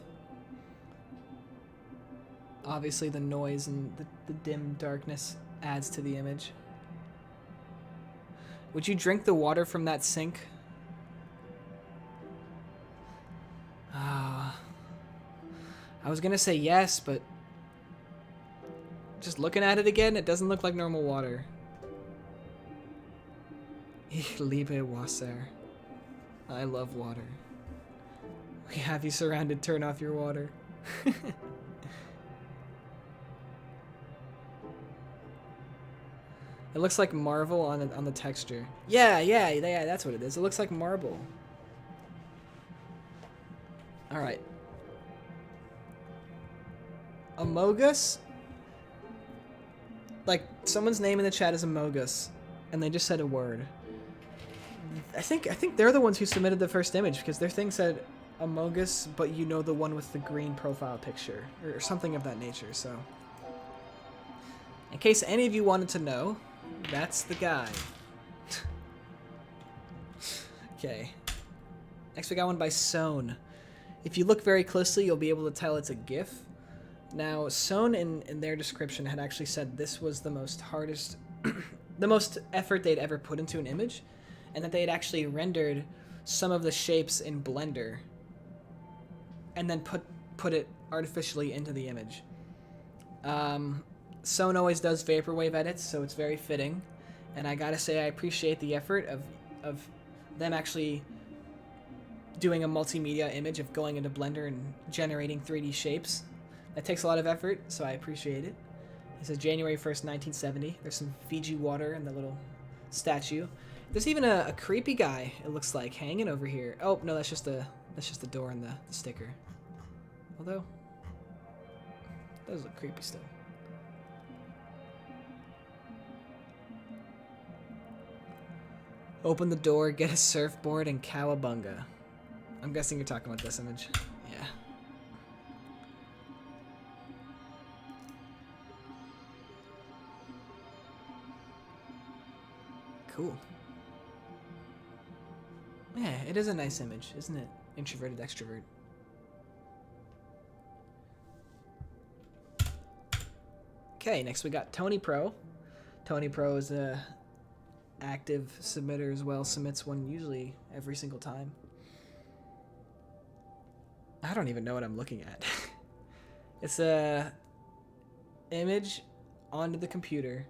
Obviously the noise and the dim darkness adds to the image. Would you drink the water from that sink? I was going to say yes, but just looking at it again, it doesn't look like normal water. Ich liebe Wasser. I love water. We have you surrounded, turn off your water. It looks like marble on the texture. Yeah, that's what it is. It looks like marble. All right. Amogus? Like, someone's name in the chat is Amogus, and they just said a word. I think they're the ones who submitted the first image, because their thing said Amogus, but you know, the one with the green profile picture, or something of that nature, so. In case any of you wanted to know, that's the guy. Okay. Next we got one by Sona. If you look very closely, you'll be able to tell it's a GIF. Now, Sona in their description had actually said this was the most hardest, the most effort they'd ever put into an image, and that they had actually rendered some of the shapes in Blender, and then put it artificially into the image. Sona always does vaporwave edits, so it's very fitting, and I gotta say I appreciate the effort of them actually doing a multimedia image of going into Blender and generating 3D shapes. That takes a lot of effort, so I appreciate it. It says January 1st, 1970. There's some Fiji water in the little statue. There's even a creepy guy, it looks like, hanging over here. Oh, no, that's just the door and the sticker. Although, those look creepy still. Open the door, get a surfboard, and cowabunga. I'm guessing you're talking about this image. Yeah. Cool. Yeah, it is a nice image, isn't it? Introverted extrovert. Okay, next we got TonyPro. TonyPro is a active submitter as well, submits one usually every single time. I don't even know what I'm looking at. It's a image onto the computer.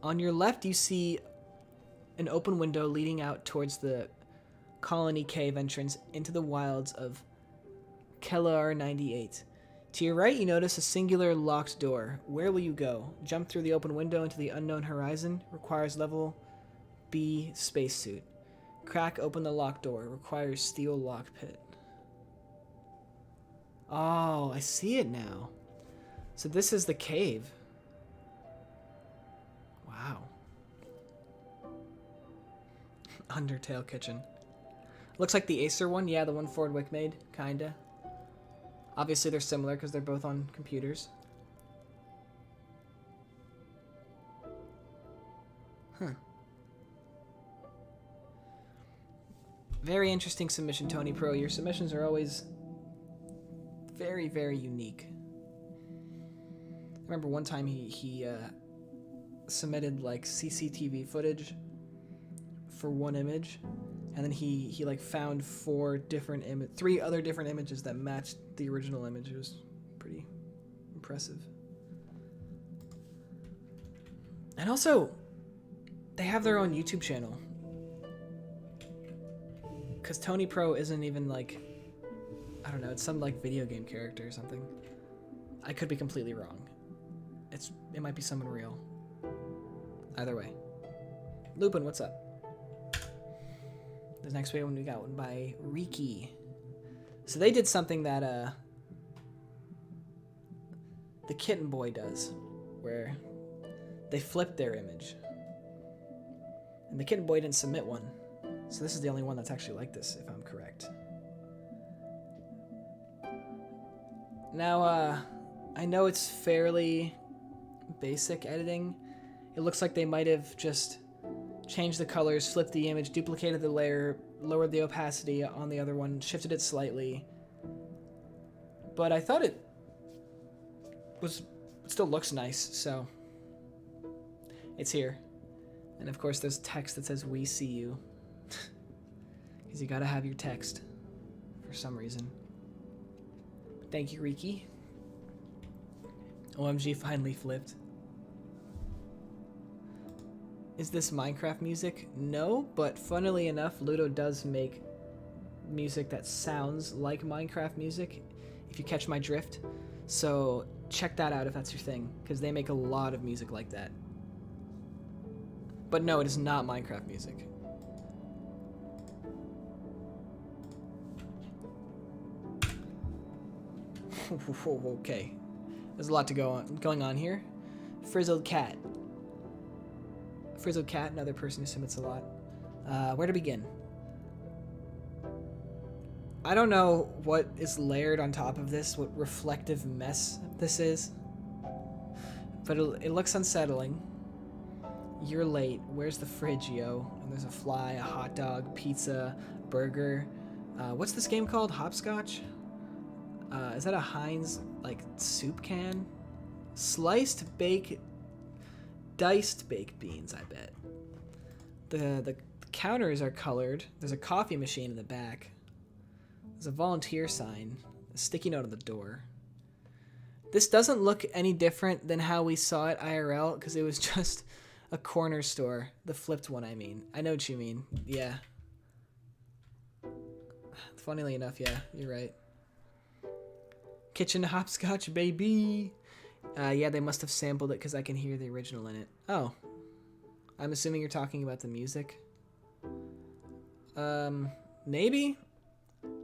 On your left you see an open window leading out towards the colony cave entrance into the wilds of Kellar 98. To your right, you notice a singular locked door. Where will you go? Jump through the open window into the unknown horizon. Requires level B spacesuit. Crack open the locked door. Requires steel lock pit. Oh, I see it now. So this is the cave. Wow. Undertale kitchen. Looks like the Acer one. Yeah, the one FordWic made. Kinda. Obviously they're similar because they're both on computers. Huh. Very interesting submission, TonyPro. Your submissions are always very, very unique. I remember one time he submitted like CCTV footage for one image, and then he like found three other different images that matched the original image. It was pretty impressive. And also, they have their own YouTube channel. Because TonyPro isn't even like, I don't know, it's some like video game character or something. I could be completely wrong. It might be someone real. Either way. Lupin, what's up? This next one we got one by Riki. So they did something that the Kitten Boy does, where they flipped their image. And the Kitten Boy didn't submit one. So this is the only one that's actually like this, if I'm correct. Now, I know it's fairly basic editing. It looks like they might have just changed the colors, flipped the image, duplicated the layer, lowered the opacity on the other one, shifted it slightly. But I thought it still looks nice, so it's here. And of course there's text that says "We see you." Because you gotta have your text for some reason. Thank you, Riki. OMG finally flipped. Is this Minecraft music? No, but funnily enough, Ludo does make music that sounds like Minecraft music, if you catch my drift. So check that out if that's your thing, because they make a lot of music like that. But no, it is not Minecraft music. Okay, there's a lot going on here. FrizzledCat. FrizzledCat, another person who submits a lot. Where to begin? I don't know what is layered on top of this, what reflective mess this is, but it looks unsettling. You're late. Where's the fridge, yo? And there's a fly, a hot dog, pizza, burger. What's this game called? Hopscotch? Is that a Heinz, like, soup can? Diced baked beans, I bet. The counters are colored. There's a coffee machine in the back. There's a volunteer sign, a sticky note on the door. This doesn't look any different than how we saw it IRL, because it was just a corner store. The flipped one, I mean. I know what you mean. Yeah. Funnily enough, yeah, you're right. Kitchen hopscotch, baby. Yeah, they must have sampled it because I can hear the original in it. Oh. I'm assuming you're talking about the music. Maybe?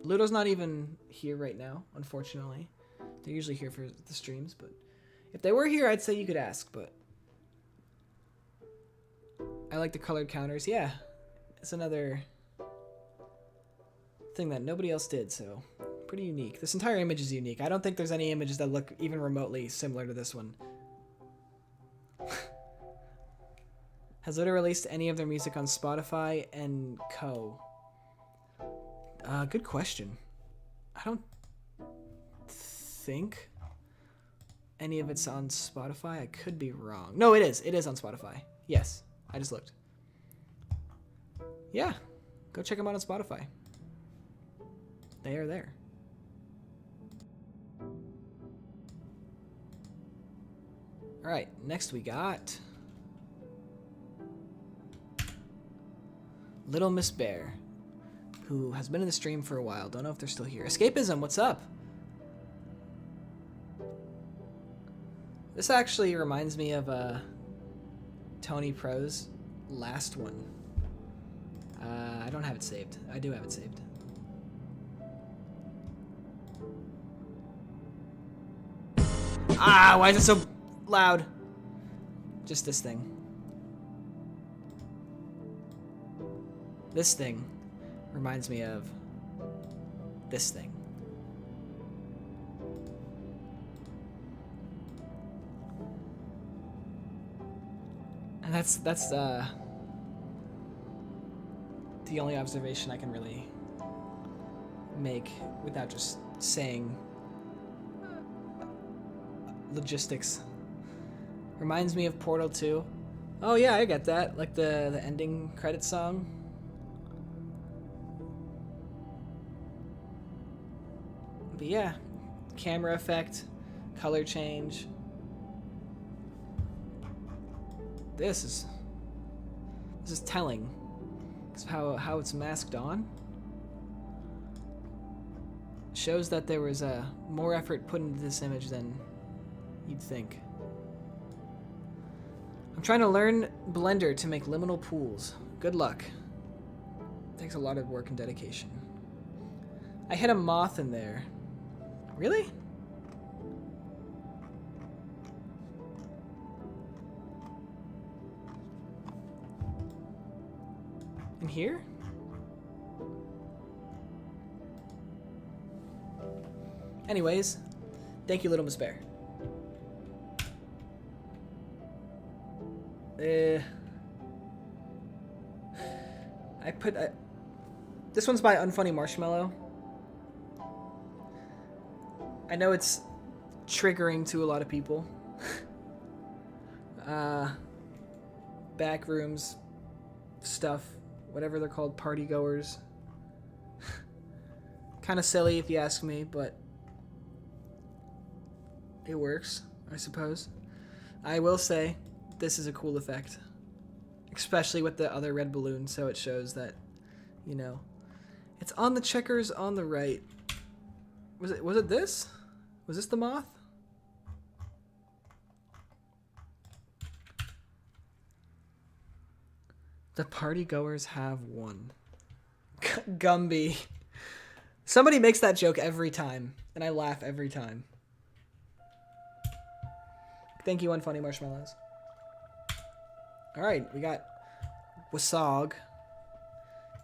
Ludo's not even here right now, unfortunately. They're usually here for the streams, but if they were here, I'd say you could ask, but I like the colored counters. Yeah, it's another thing that nobody else did, so pretty unique. This entire image is unique. I don't think there's any images that look even remotely similar to this one. Has Ludo released any of their music on Spotify and co? Good question. I don't think any of it's on Spotify. I could be wrong. No, it is. It is on Spotify. Yes, I just looked. Yeah, go check them out on Spotify. They are there. All right, next we got Little Miss Bear, who has been in the stream for a while. Don't know if they're still here. Escapism, what's up? This actually reminds me of TonyPro's last one. I don't have it saved. I do have it saved. Ah, why is it so loud? Just this thing. This thing reminds me of this thing. And that's the only observation I can really make without just saying logistics. Reminds me of Portal 2. Oh yeah, I get that. Like the ending credits song. But yeah, camera effect, color change. This is telling. It's how it's masked on. Shows that there was more effort put into this image than you'd think. I'm trying to learn Blender to make liminal pools. Good luck. It takes a lot of work and dedication. I hit a moth in there. Really? In here? Anyways, thank you, Little Miss Bear. This one's by Unfunny Marshmallow. I know it's triggering to a lot of people. Back rooms, stuff, whatever they're called, party goers. Kind of silly if you ask me, but it works, I suppose. I will say, this is a cool effect. Especially with the other red balloon, so it shows that, you know, it's on the checkers on the right. Was it this? Was this the moth? The party goers have won. Gumby. Somebody makes that joke every time, and I laugh every time. Thank you, Unfunny Marshmallows. Alright, we got Wasog.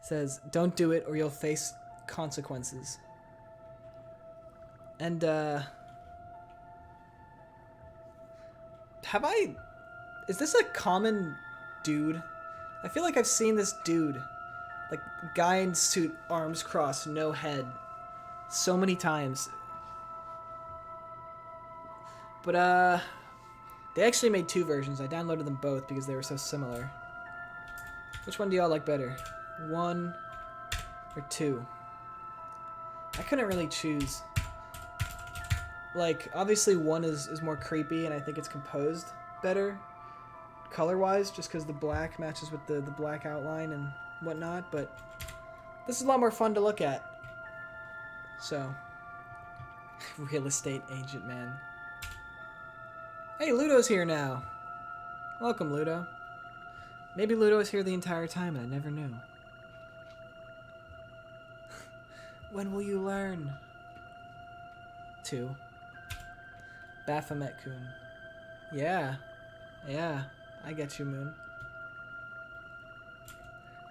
Says, don't do it or you'll face consequences. And, is this a common dude? I feel like I've seen this dude. Like, guy in suit, arms crossed, no head. So many times. But, they actually made 2 versions. I downloaded them both because they were so similar. Which one do y'all like better? 1 or 2? I couldn't really choose. Like, obviously 1 is more creepy and I think it's composed better color-wise just because the black matches with the black outline and whatnot, but this is a lot more fun to look at. So, real estate agent man. Hey, Ludo's here now. Welcome, Ludo. Maybe Ludo was here the entire time and I never knew. When will you learn? 2. Baphomet-kun. Yeah. Yeah. I get you, Moon.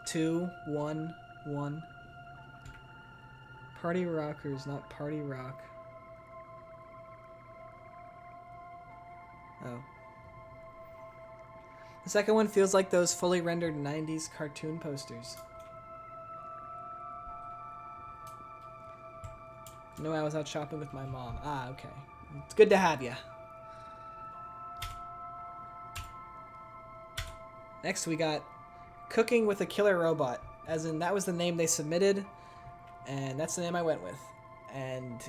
2, 1, 1. Party rockers, not party rock. Oh. The second one feels like those fully rendered 90s cartoon posters. No, I was out shopping with my mom. Ah, okay. It's good to have you. Next we got Cooking with a Killer Robot. As in, that was the name they submitted, and that's the name I went with. And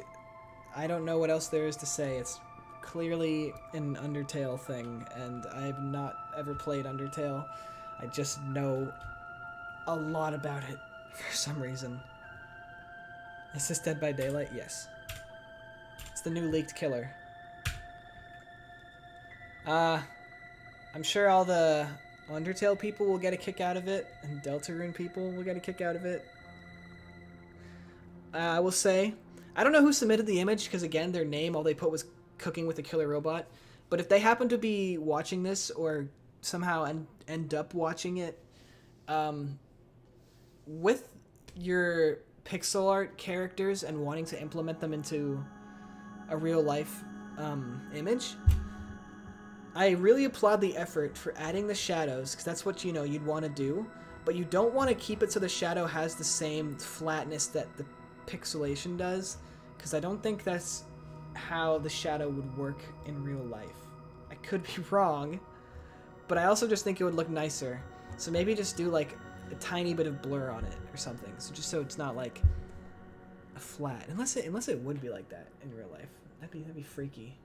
I don't know what else there is to say. It's clearly an Undertale thing, and I have not ever played Undertale. I just know a lot about it for some reason. Is this Dead by Daylight? Yes. It's the new leaked killer. I'm sure all the Undertale people will get a kick out of it, and Deltarune people will get a kick out of it. I will say, I don't know who submitted the image, because again, their name, all they put was cooking with a killer robot. But if they happen to be watching this or somehow end up watching it, with your pixel art characters and wanting to implement them into a real life image, I really applaud the effort for adding the shadows, because that's what you'd want to do, but you don't want to keep it so the shadow has the same flatness that the pixelation does, because I don't think that's how the shadow would work in real life. I could be wrong, but I also just think it would look nicer. So maybe just do like a tiny bit of blur on it or something, so just so it's not like a flat. Unless it would be like that in real life. That'd be freaky.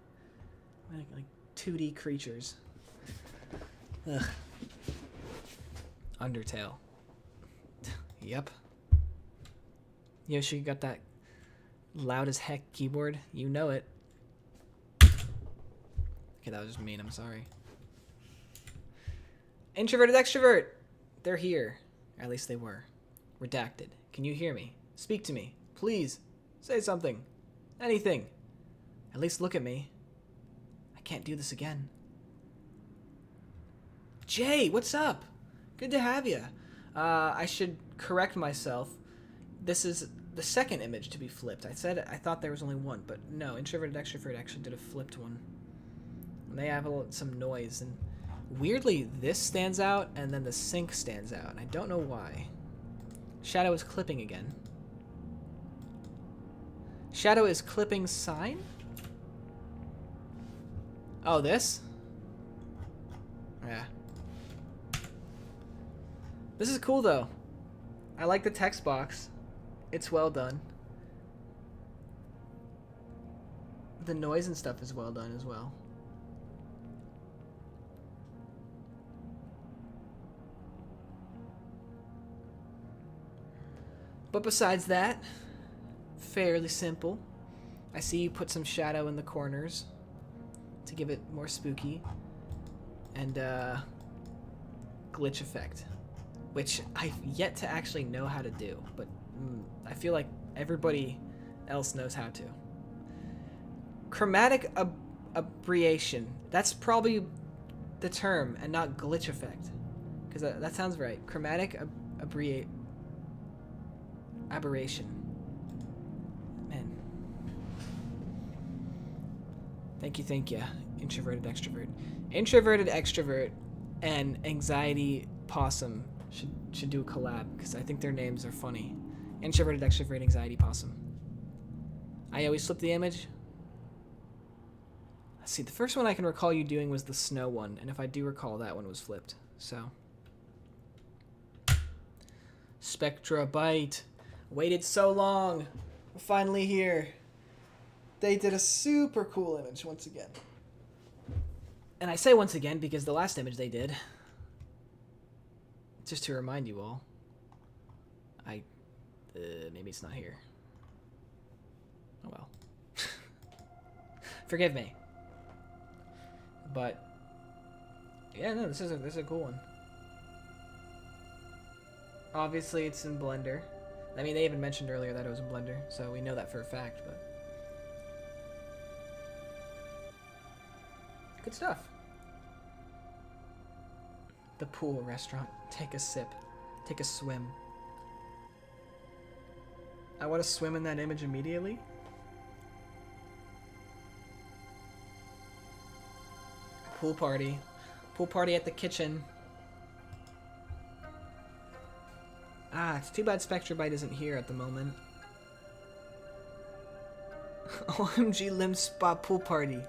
Like 2D creatures. Ugh. Undertale. Yep. Yoshi got that loud as heck keyboard. You know it. Okay, that was just mean. I'm sorry. Introverted extrovert. They're here. Or at least they were. Redacted. Can you hear me? Speak to me. Please. Say something. Anything. At least look at me. I can't do this again. Jay, what's up? Good to have you. I should correct myself. This is the second image to be flipped. I thought there was only one, but no. Introverted extrovert actually did a flipped one. And they have some noise, and weirdly, this stands out, and then the sink stands out, and I don't know why. Shadow is clipping again. Shadow is clipping sign? Oh, this? Yeah. This is cool, though. I like the text box. It's well done. The noise and stuff is well done as well. But besides that, fairly simple. I see you put some shadow in the corners to give it more spooky. And glitch effect, which I've yet to actually know how to do, but I feel like everybody else knows how to. Chromatic aberration. That's probably the term and not glitch effect, because that sounds right. Chromatic aberration. Man. Thank you. Introverted extrovert. Introverted extrovert and anxiety possum should do a collab, because I think their names are funny. Introverted extrovert, anxiety possum. I always flip the image. Let's see, the first one I can recall you doing was the snow one, and if I do recall, that one was flipped. So, Spectra Byte. Waited so long. We're finally here. They did a super cool image once again. And I say once again because the last image they did, just to remind you all, maybe it's not here. Oh well. Forgive me. But yeah, no, this is a cool one. Obviously, it's in Blender. I mean, they even mentioned earlier that it was in Blender, so we know that for a fact. But good stuff. The pool restaurant. Take a sip. Take a swim. I want to swim in that image immediately. Pool party. Pool party at the kitchen. Ah, it's too bad Spectra Byte isn't here at the moment. OMG Limb Spa pool party.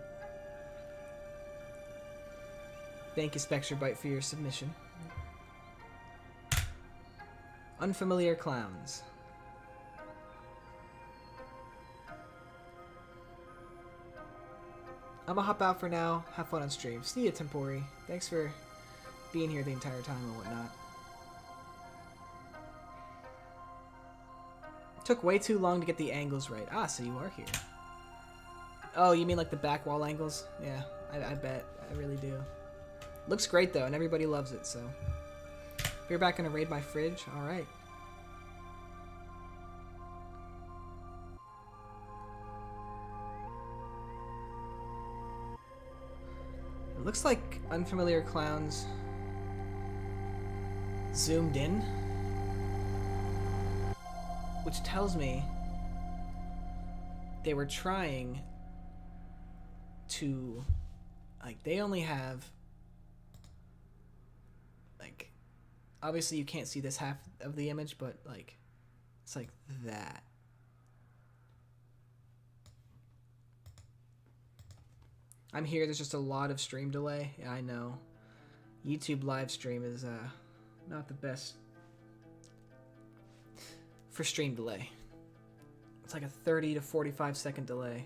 Thank you, Spectra Byte, for your submission. Unfamiliar clowns. I'm gonna hop out for now. Have fun on stream. See you, Tempori. Thanks for being here the entire time and whatnot. Took way too long to get the angles right. Ah, so you are here. Oh, you mean like the back wall angles? Yeah, I bet. I really do. Looks great though, and everybody loves it, so. If you're back gonna raid my fridge, alright. Looks like unfamiliar clowns zoomed in, which tells me they were trying to, like, they only have, like, obviously you can't see this half of the image, but like it's like that. I'm here, there's just a lot of stream delay. Yeah, I know. YouTube live stream is not the best for stream delay. It's like a 30 to 45 second delay.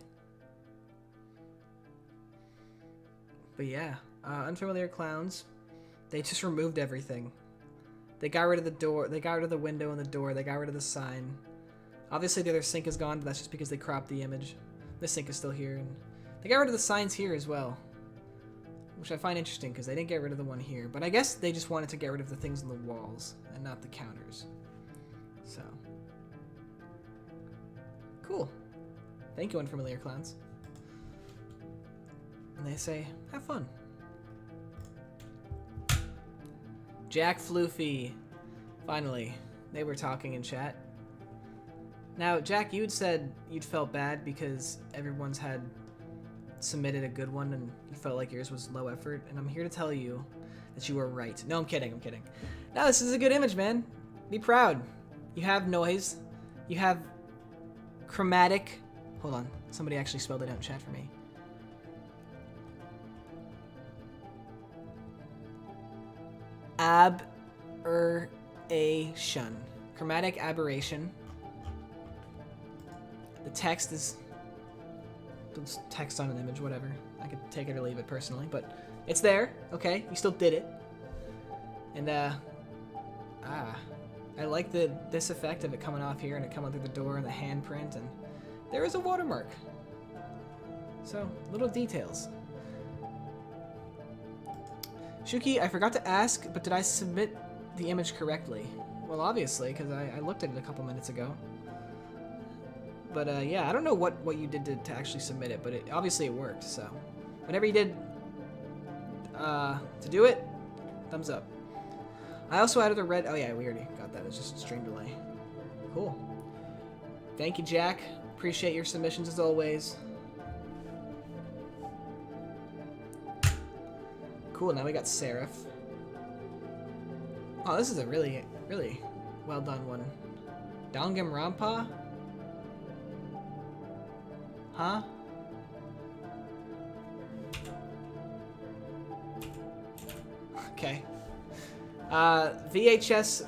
But yeah, unfamiliar clowns. They just removed everything. They got rid of the door, they got rid of the window and the door, they got rid of the sign. Obviously the other sink is gone, but that's just because they cropped the image. The sink is still here, and they got rid of the signs here as well, which I find interesting because they didn't get rid of the one here. But I guess they just wanted to get rid of the things on the walls and not the counters. So, cool. Thank you, unfamiliar clowns. And they say, have fun. Jack Floofy. Finally, they were talking in chat. Now, Jack, you'd said you'd felt bad because everyone's had submitted a good one and you felt like yours was low effort, and I'm here to tell you that you were right. No, I'm kidding, I'm kidding. No, this is a good image, man. Be proud. You have noise. You have chromatic. Hold on. Somebody actually spelled it out in chat for me. Aberration. Chromatic aberration. The text is text on an image, whatever. I could take it or leave it personally, but it's there. Okay, you still did it. And I like this effect of it coming off here and it coming through the door and the handprint, and there is a watermark. So little details. Shuki, I forgot to ask, but did I submit the image correctly? Well, obviously, because I looked at it a couple minutes ago. But yeah, I don't know what you did to actually submit it, but obviously it worked, so. Whatever you did to do it, thumbs up. I also added a red, oh yeah, we already got that, it's just stream delay. Cool. Thank you, Jack. Appreciate your submissions as always. Cool, now we got Seraph. Oh, this is a really, really well done one. Dongam Rampa? Huh? Okay. VHS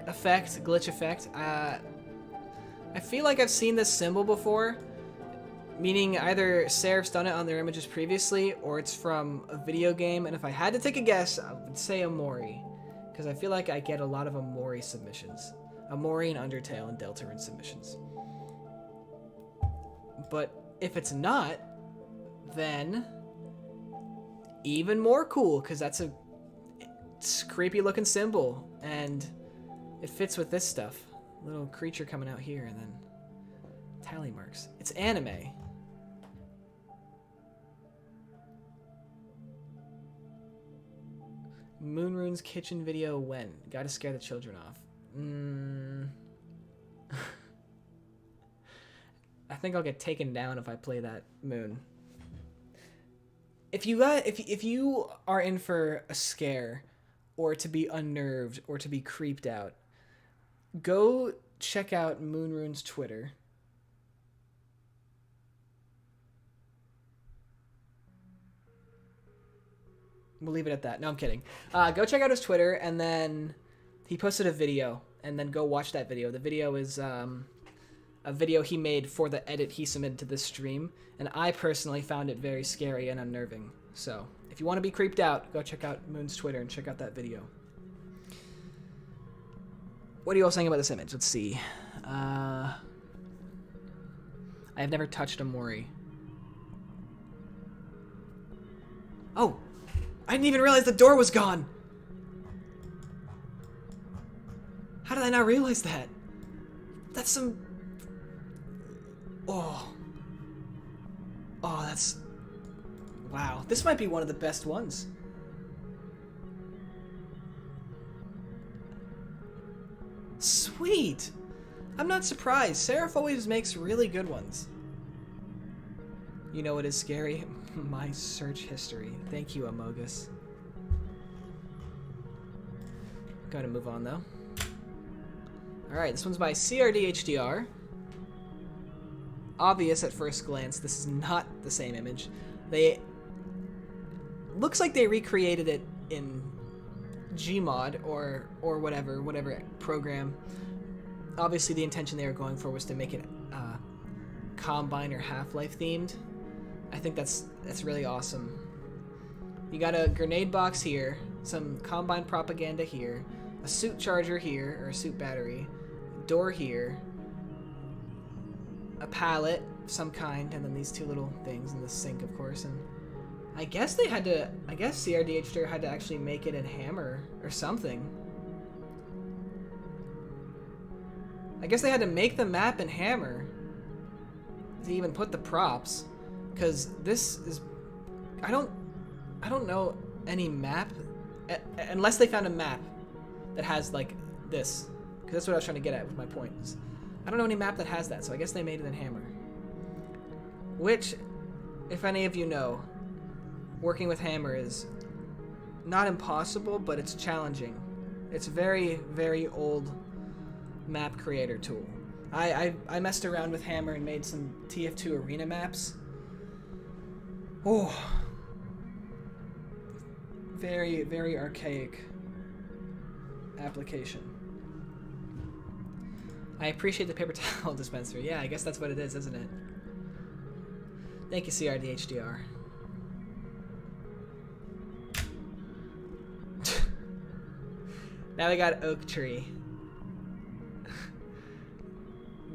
effect, glitch effect. I feel like I've seen this symbol before, meaning either Seraph's done it on their images previously, or it's from a video game, and if I had to take a guess, I would say Amori, because I feel like I get a lot of Amori submissions. Amori and Undertale and Deltarune submissions. But if it's not, then even more cool, because it's creepy looking symbol, and it fits with this stuff. Little creature coming out here, and then tally marks. It's anime. Moonrune's kitchen video when? Gotta scare the children off. I think I'll get taken down if I play that, Moon. If you are in for a scare, or to be unnerved, or to be creeped out, go check out Moonrune's Twitter. We'll leave it at that. No, I'm kidding. Go check out his Twitter, and then he posted a video, and then go watch that video. The video is a video he made for the edit he submitted to this stream, and I personally found it very scary and unnerving. So, if you want to be creeped out, go check out Moon's Twitter and check out that video. What are you all saying about this image? Let's see. I have never touched a Mori. Oh! I didn't even realize the door was gone! How did I not realize that? That's some... Oh. Oh, that's... Wow, this might be one of the best ones. Sweet! I'm not surprised. Seraph always makes really good ones. You know what is scary? My search history. Thank you, Amogus. Gotta move on, though. Alright, this one's by CRDHDR. Obvious at first glance, this is not the same image. Looks like they recreated it in Gmod or whatever program. Obviously, the intention they were going for was to make it Combine or Half-Life themed. I think that's really awesome. You got a grenade box here, some Combine propaganda here, a suit charger here, or a suit battery, door here, a pallet of some kind, and then these two little things in the sink, of course. And I guess CRDHDR had to actually make it in Hammer or something. I guess they had to make the map in Hammer to even put the props, because this is, I don't know any map, unless they found a map that has like this, because that's what I was trying to get at with my points. I don't know any map that has that, so I guess they made it in Hammer. Which, if any of you know, working with Hammer is not impossible, but it's challenging. It's a very, very old map creator tool. I messed around with Hammer and made some TF2 arena maps. Oh, very, very archaic application. I appreciate the paper towel dispenser. Yeah, I guess that's what it is, isn't it? Thank you, CRDHDR. Now we got Oak Tree.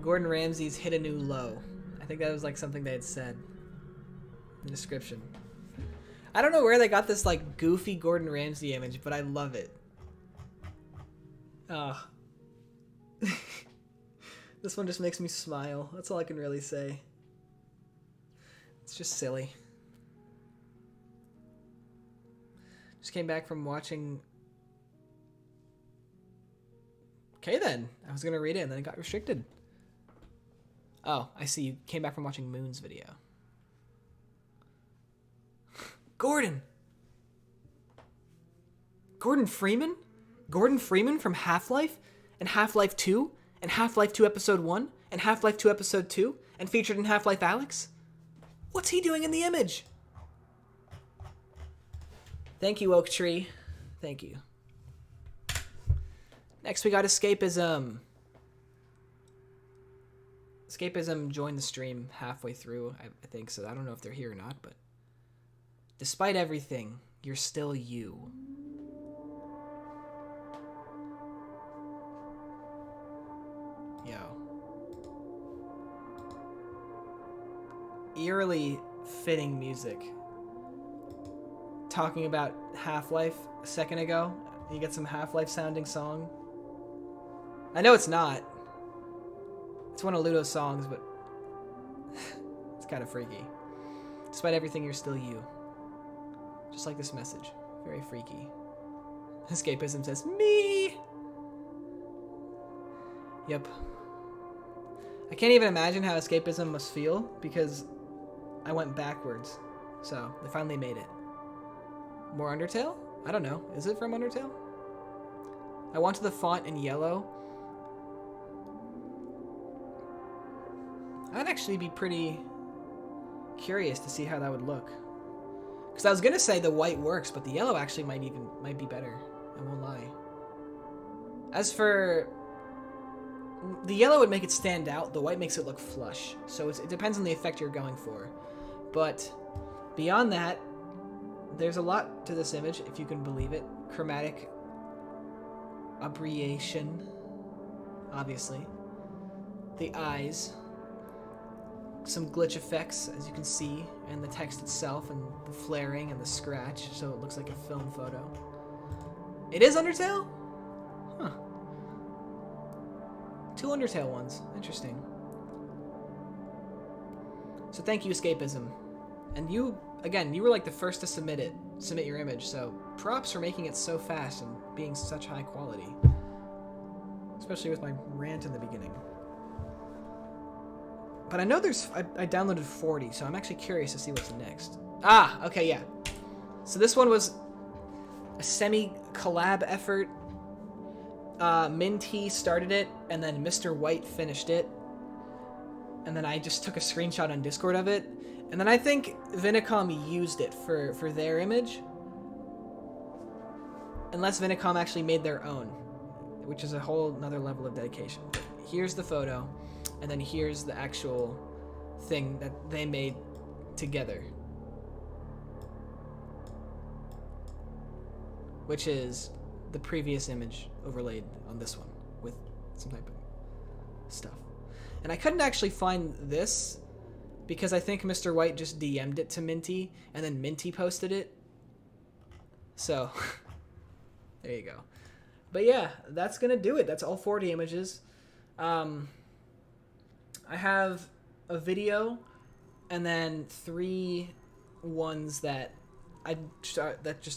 Gordon Ramsay's hit a new low. I think that was like something they had said in the description. I don't know where they got this like goofy Gordon Ramsay image, but I love it. Oh. This one just makes me smile. That's all I can really say. It's just silly. Just came back from watching... Okay then. I was gonna read it and then it got restricted. Oh, I see. You came back from watching Moon's video. Gordon! Gordon Freeman? Gordon Freeman from Half-Life? And Half-Life 2? And Half-Life 2 Episode 1? And Half-Life 2 Episode 2? And featured in Half-Life Alyx? What's he doing in the image? Thank you, Oak Tree. Thank you. Next, we got Escapism. Escapism joined the stream halfway through, I think, so I don't know if they're here or not, but... Despite everything, you're still you. Yo. Eerily fitting music. Talking about Half-Life a second ago, you get some Half-Life sounding song. I know it's not. It's one of Ludo's songs, but it's kind of freaky. Despite everything, you're still you. Just like this message. Very freaky. Escapism says, me! Yep. I can't even imagine how Escapism must feel, because I went backwards. So, they finally made it. More Undertale? I don't know. Is it from Undertale? I wanted the font in yellow. I'd actually be pretty curious to see how that would look. Because I was gonna say the white works, but the yellow actually might be better. I won't lie. As for the yellow would make it stand out, the white makes it look flush. So it depends on the effect you're going for. But beyond that, there's a lot to this image, if you can believe it. Chromatic aberration, obviously. The eyes. Some glitch effects, as you can see, and the text itself, and the flaring and the scratch, so it looks like a film photo. It is Undertale? Huh. 2 Undertale ones. Interesting. So thank you, Escapism. And you again, you were like the first to submit your image, so props for making it so fast and being such high quality. Especially with my rant in the beginning. But I know I downloaded 40, so I'm actually curious to see what's next. Ah, okay, yeah. So this one was a semi-collab effort. Minty started it, and then Mr. White finished it. And then I just took a screenshot on Discord of it. And then I think Vinicom used it for their image. Unless Vinicom actually made their own, which is a whole nother level of dedication. But here's the photo, and then here's the actual thing that they made together. Which is the previous image overlaid on this one with some type of stuff. And I couldn't actually find this because I think Mr. White just DM'd it to Minty and then Minty posted it. So, there you go. But yeah, that's gonna do it. That's all 40 images. I have a video and then 3 ones that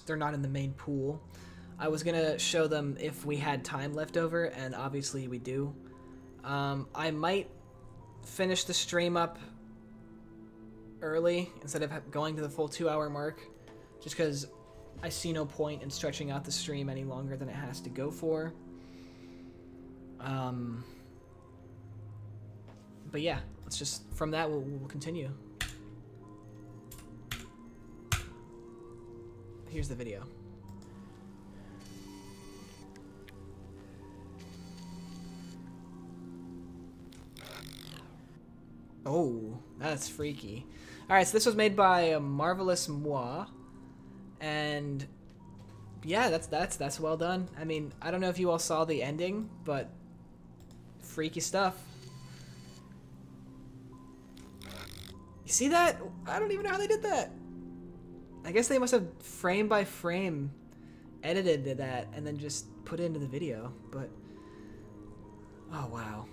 they're not in the main pool. I was gonna show them if we had time left over, and obviously we do. I might finish the stream up early instead of going to the full 2-hour mark, just because I see no point in stretching out the stream any longer than it has to go for. But yeah, let's just, from that we'll continue. Here's the video. Oh, that's freaky. Alright, so this was made by Marvelous Moi. And yeah, that's well done. I mean, I don't know if you all saw the ending, but freaky stuff. You see that? I don't even know how they did that. I guess they must have frame by frame edited that and then just put it into the video, but oh wow.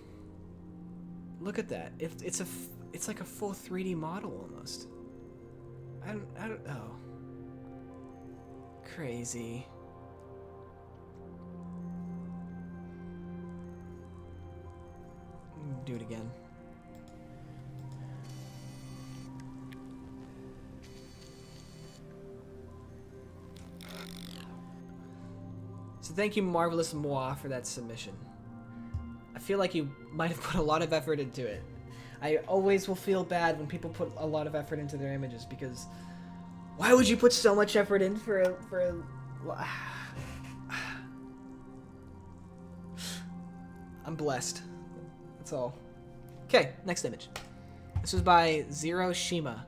Look at that. It's like a full 3D model almost. I don't know. Crazy. Do it again. So thank you, Marvelous Moi, for that submission. I feel like you might have put a lot of effort into it. I always will feel bad when people put a lot of effort into their images, because why would you put so much effort in for a I'm blessed. That's all. Okay, next image. This was by Zero Shima.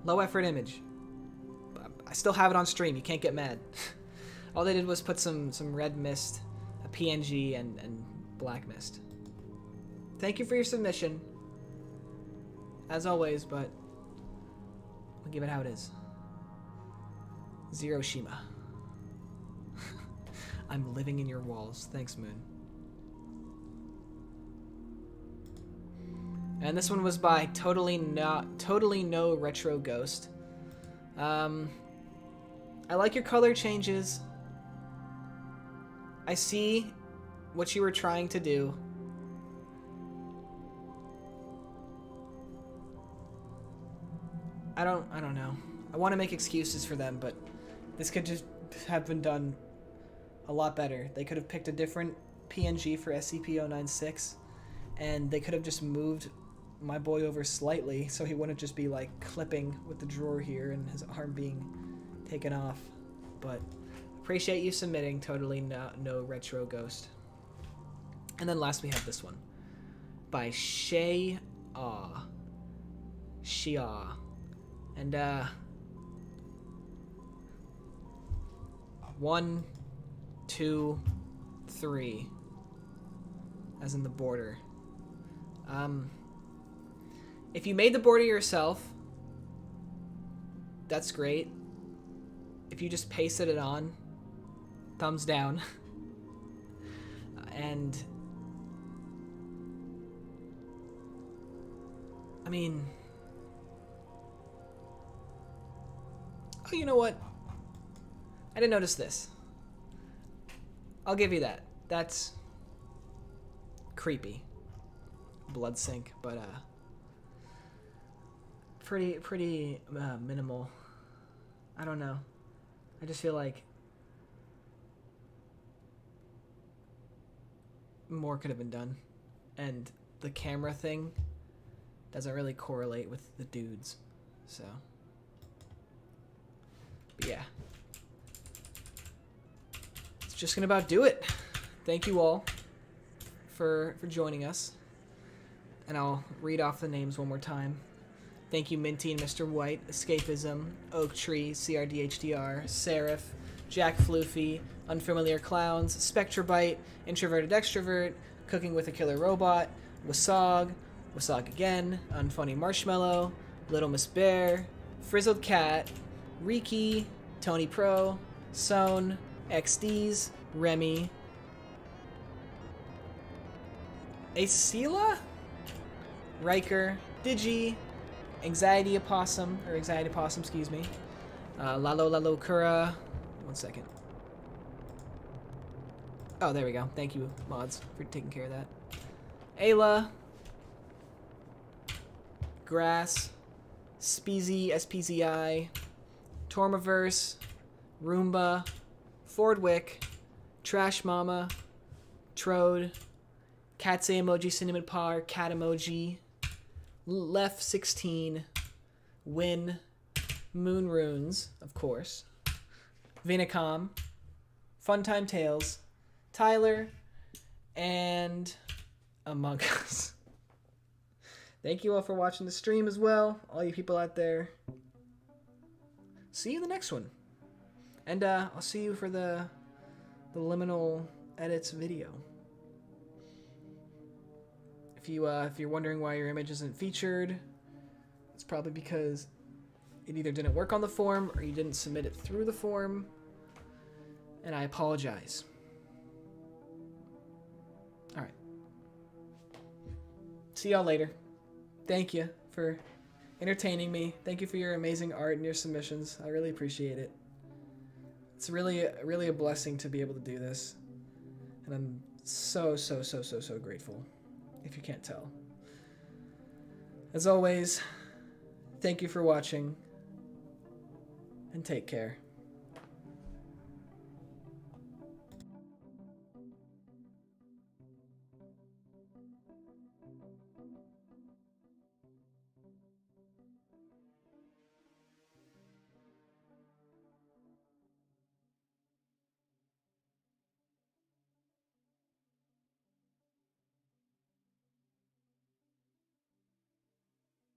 Low effort image. I still have it on stream. You can't get mad. All they did was put some red mist, a PNG, and black mist. Thank you for your submission, as always, but we'll give it how it is. Zero Shima. I'm living in your walls. Thanks, Moon. And this one was by Totally No Retro Ghost. I like your color changes. I see what you were trying to do. I don't know. I want to make excuses for them, but this could just have been done a lot better. They could have picked a different PNG for SCP-096, and they could have just moved my boy over slightly so he wouldn't just be like clipping with the drawer here and his arm being taken off. But appreciate you submitting, Totally No Retro Ghost. And then last we have this one by Shea Ah. Shia. And 1, 2, 3, as in the border. If you made the border yourself, that's great. If you just pasted it on, thumbs down. And I mean, Oh, you know what? I didn't notice this. I'll give you that. That's creepy. Blood sink, but pretty minimal. I don't know. I just feel like more could have been done, and the camera thing doesn't really correlate with the dudes, so. But yeah, it's just gonna about do it. Thank you all for joining us, and I'll read off the names one more time. Thank you, Minty and Mr. White, Escapism, Oak Tree, CRDHDR, Seraph, Jack Floofy, Unfamiliar Clowns, Spectrabite, Introverted Extrovert, Cooking with a Killer Robot, Wasog, Wasog Again, Unfunny Marshmallow, Little Miss Bear, Frizzled Cat, Riki, TonyPro, Sone, XDs, Remy, Acela, Riker, Digi, Anxiety Opossum, excuse me, Lalo Kura. One second. Oh, there we go. Thank you, mods, for taking care of that. Ayla, Grass, Speezy, SPZI, Tormaverse, Roomba, FordWic, Trash Mama, Trode, Catsa Emoji, Cinnamon Par, Cat Emoji, Left 16, Win, Moon Runes, of course, Vinicom, Funtime Tales, Tyler, and Among Us. Thank you all for watching the stream as well, all you people out there. See you in the next one. And I'll see you for the liminal edits video. If you're wondering why your image isn't featured, it's probably because it either didn't work on the form or you didn't submit it through the form, and I apologize. All right. See y'all later. Thank you for entertaining me. Thank you for your amazing art and your submissions. I really appreciate it. It's really a blessing to be able to do this, and I'm so grateful, if you can't tell. As always, thank you for watching, and take care.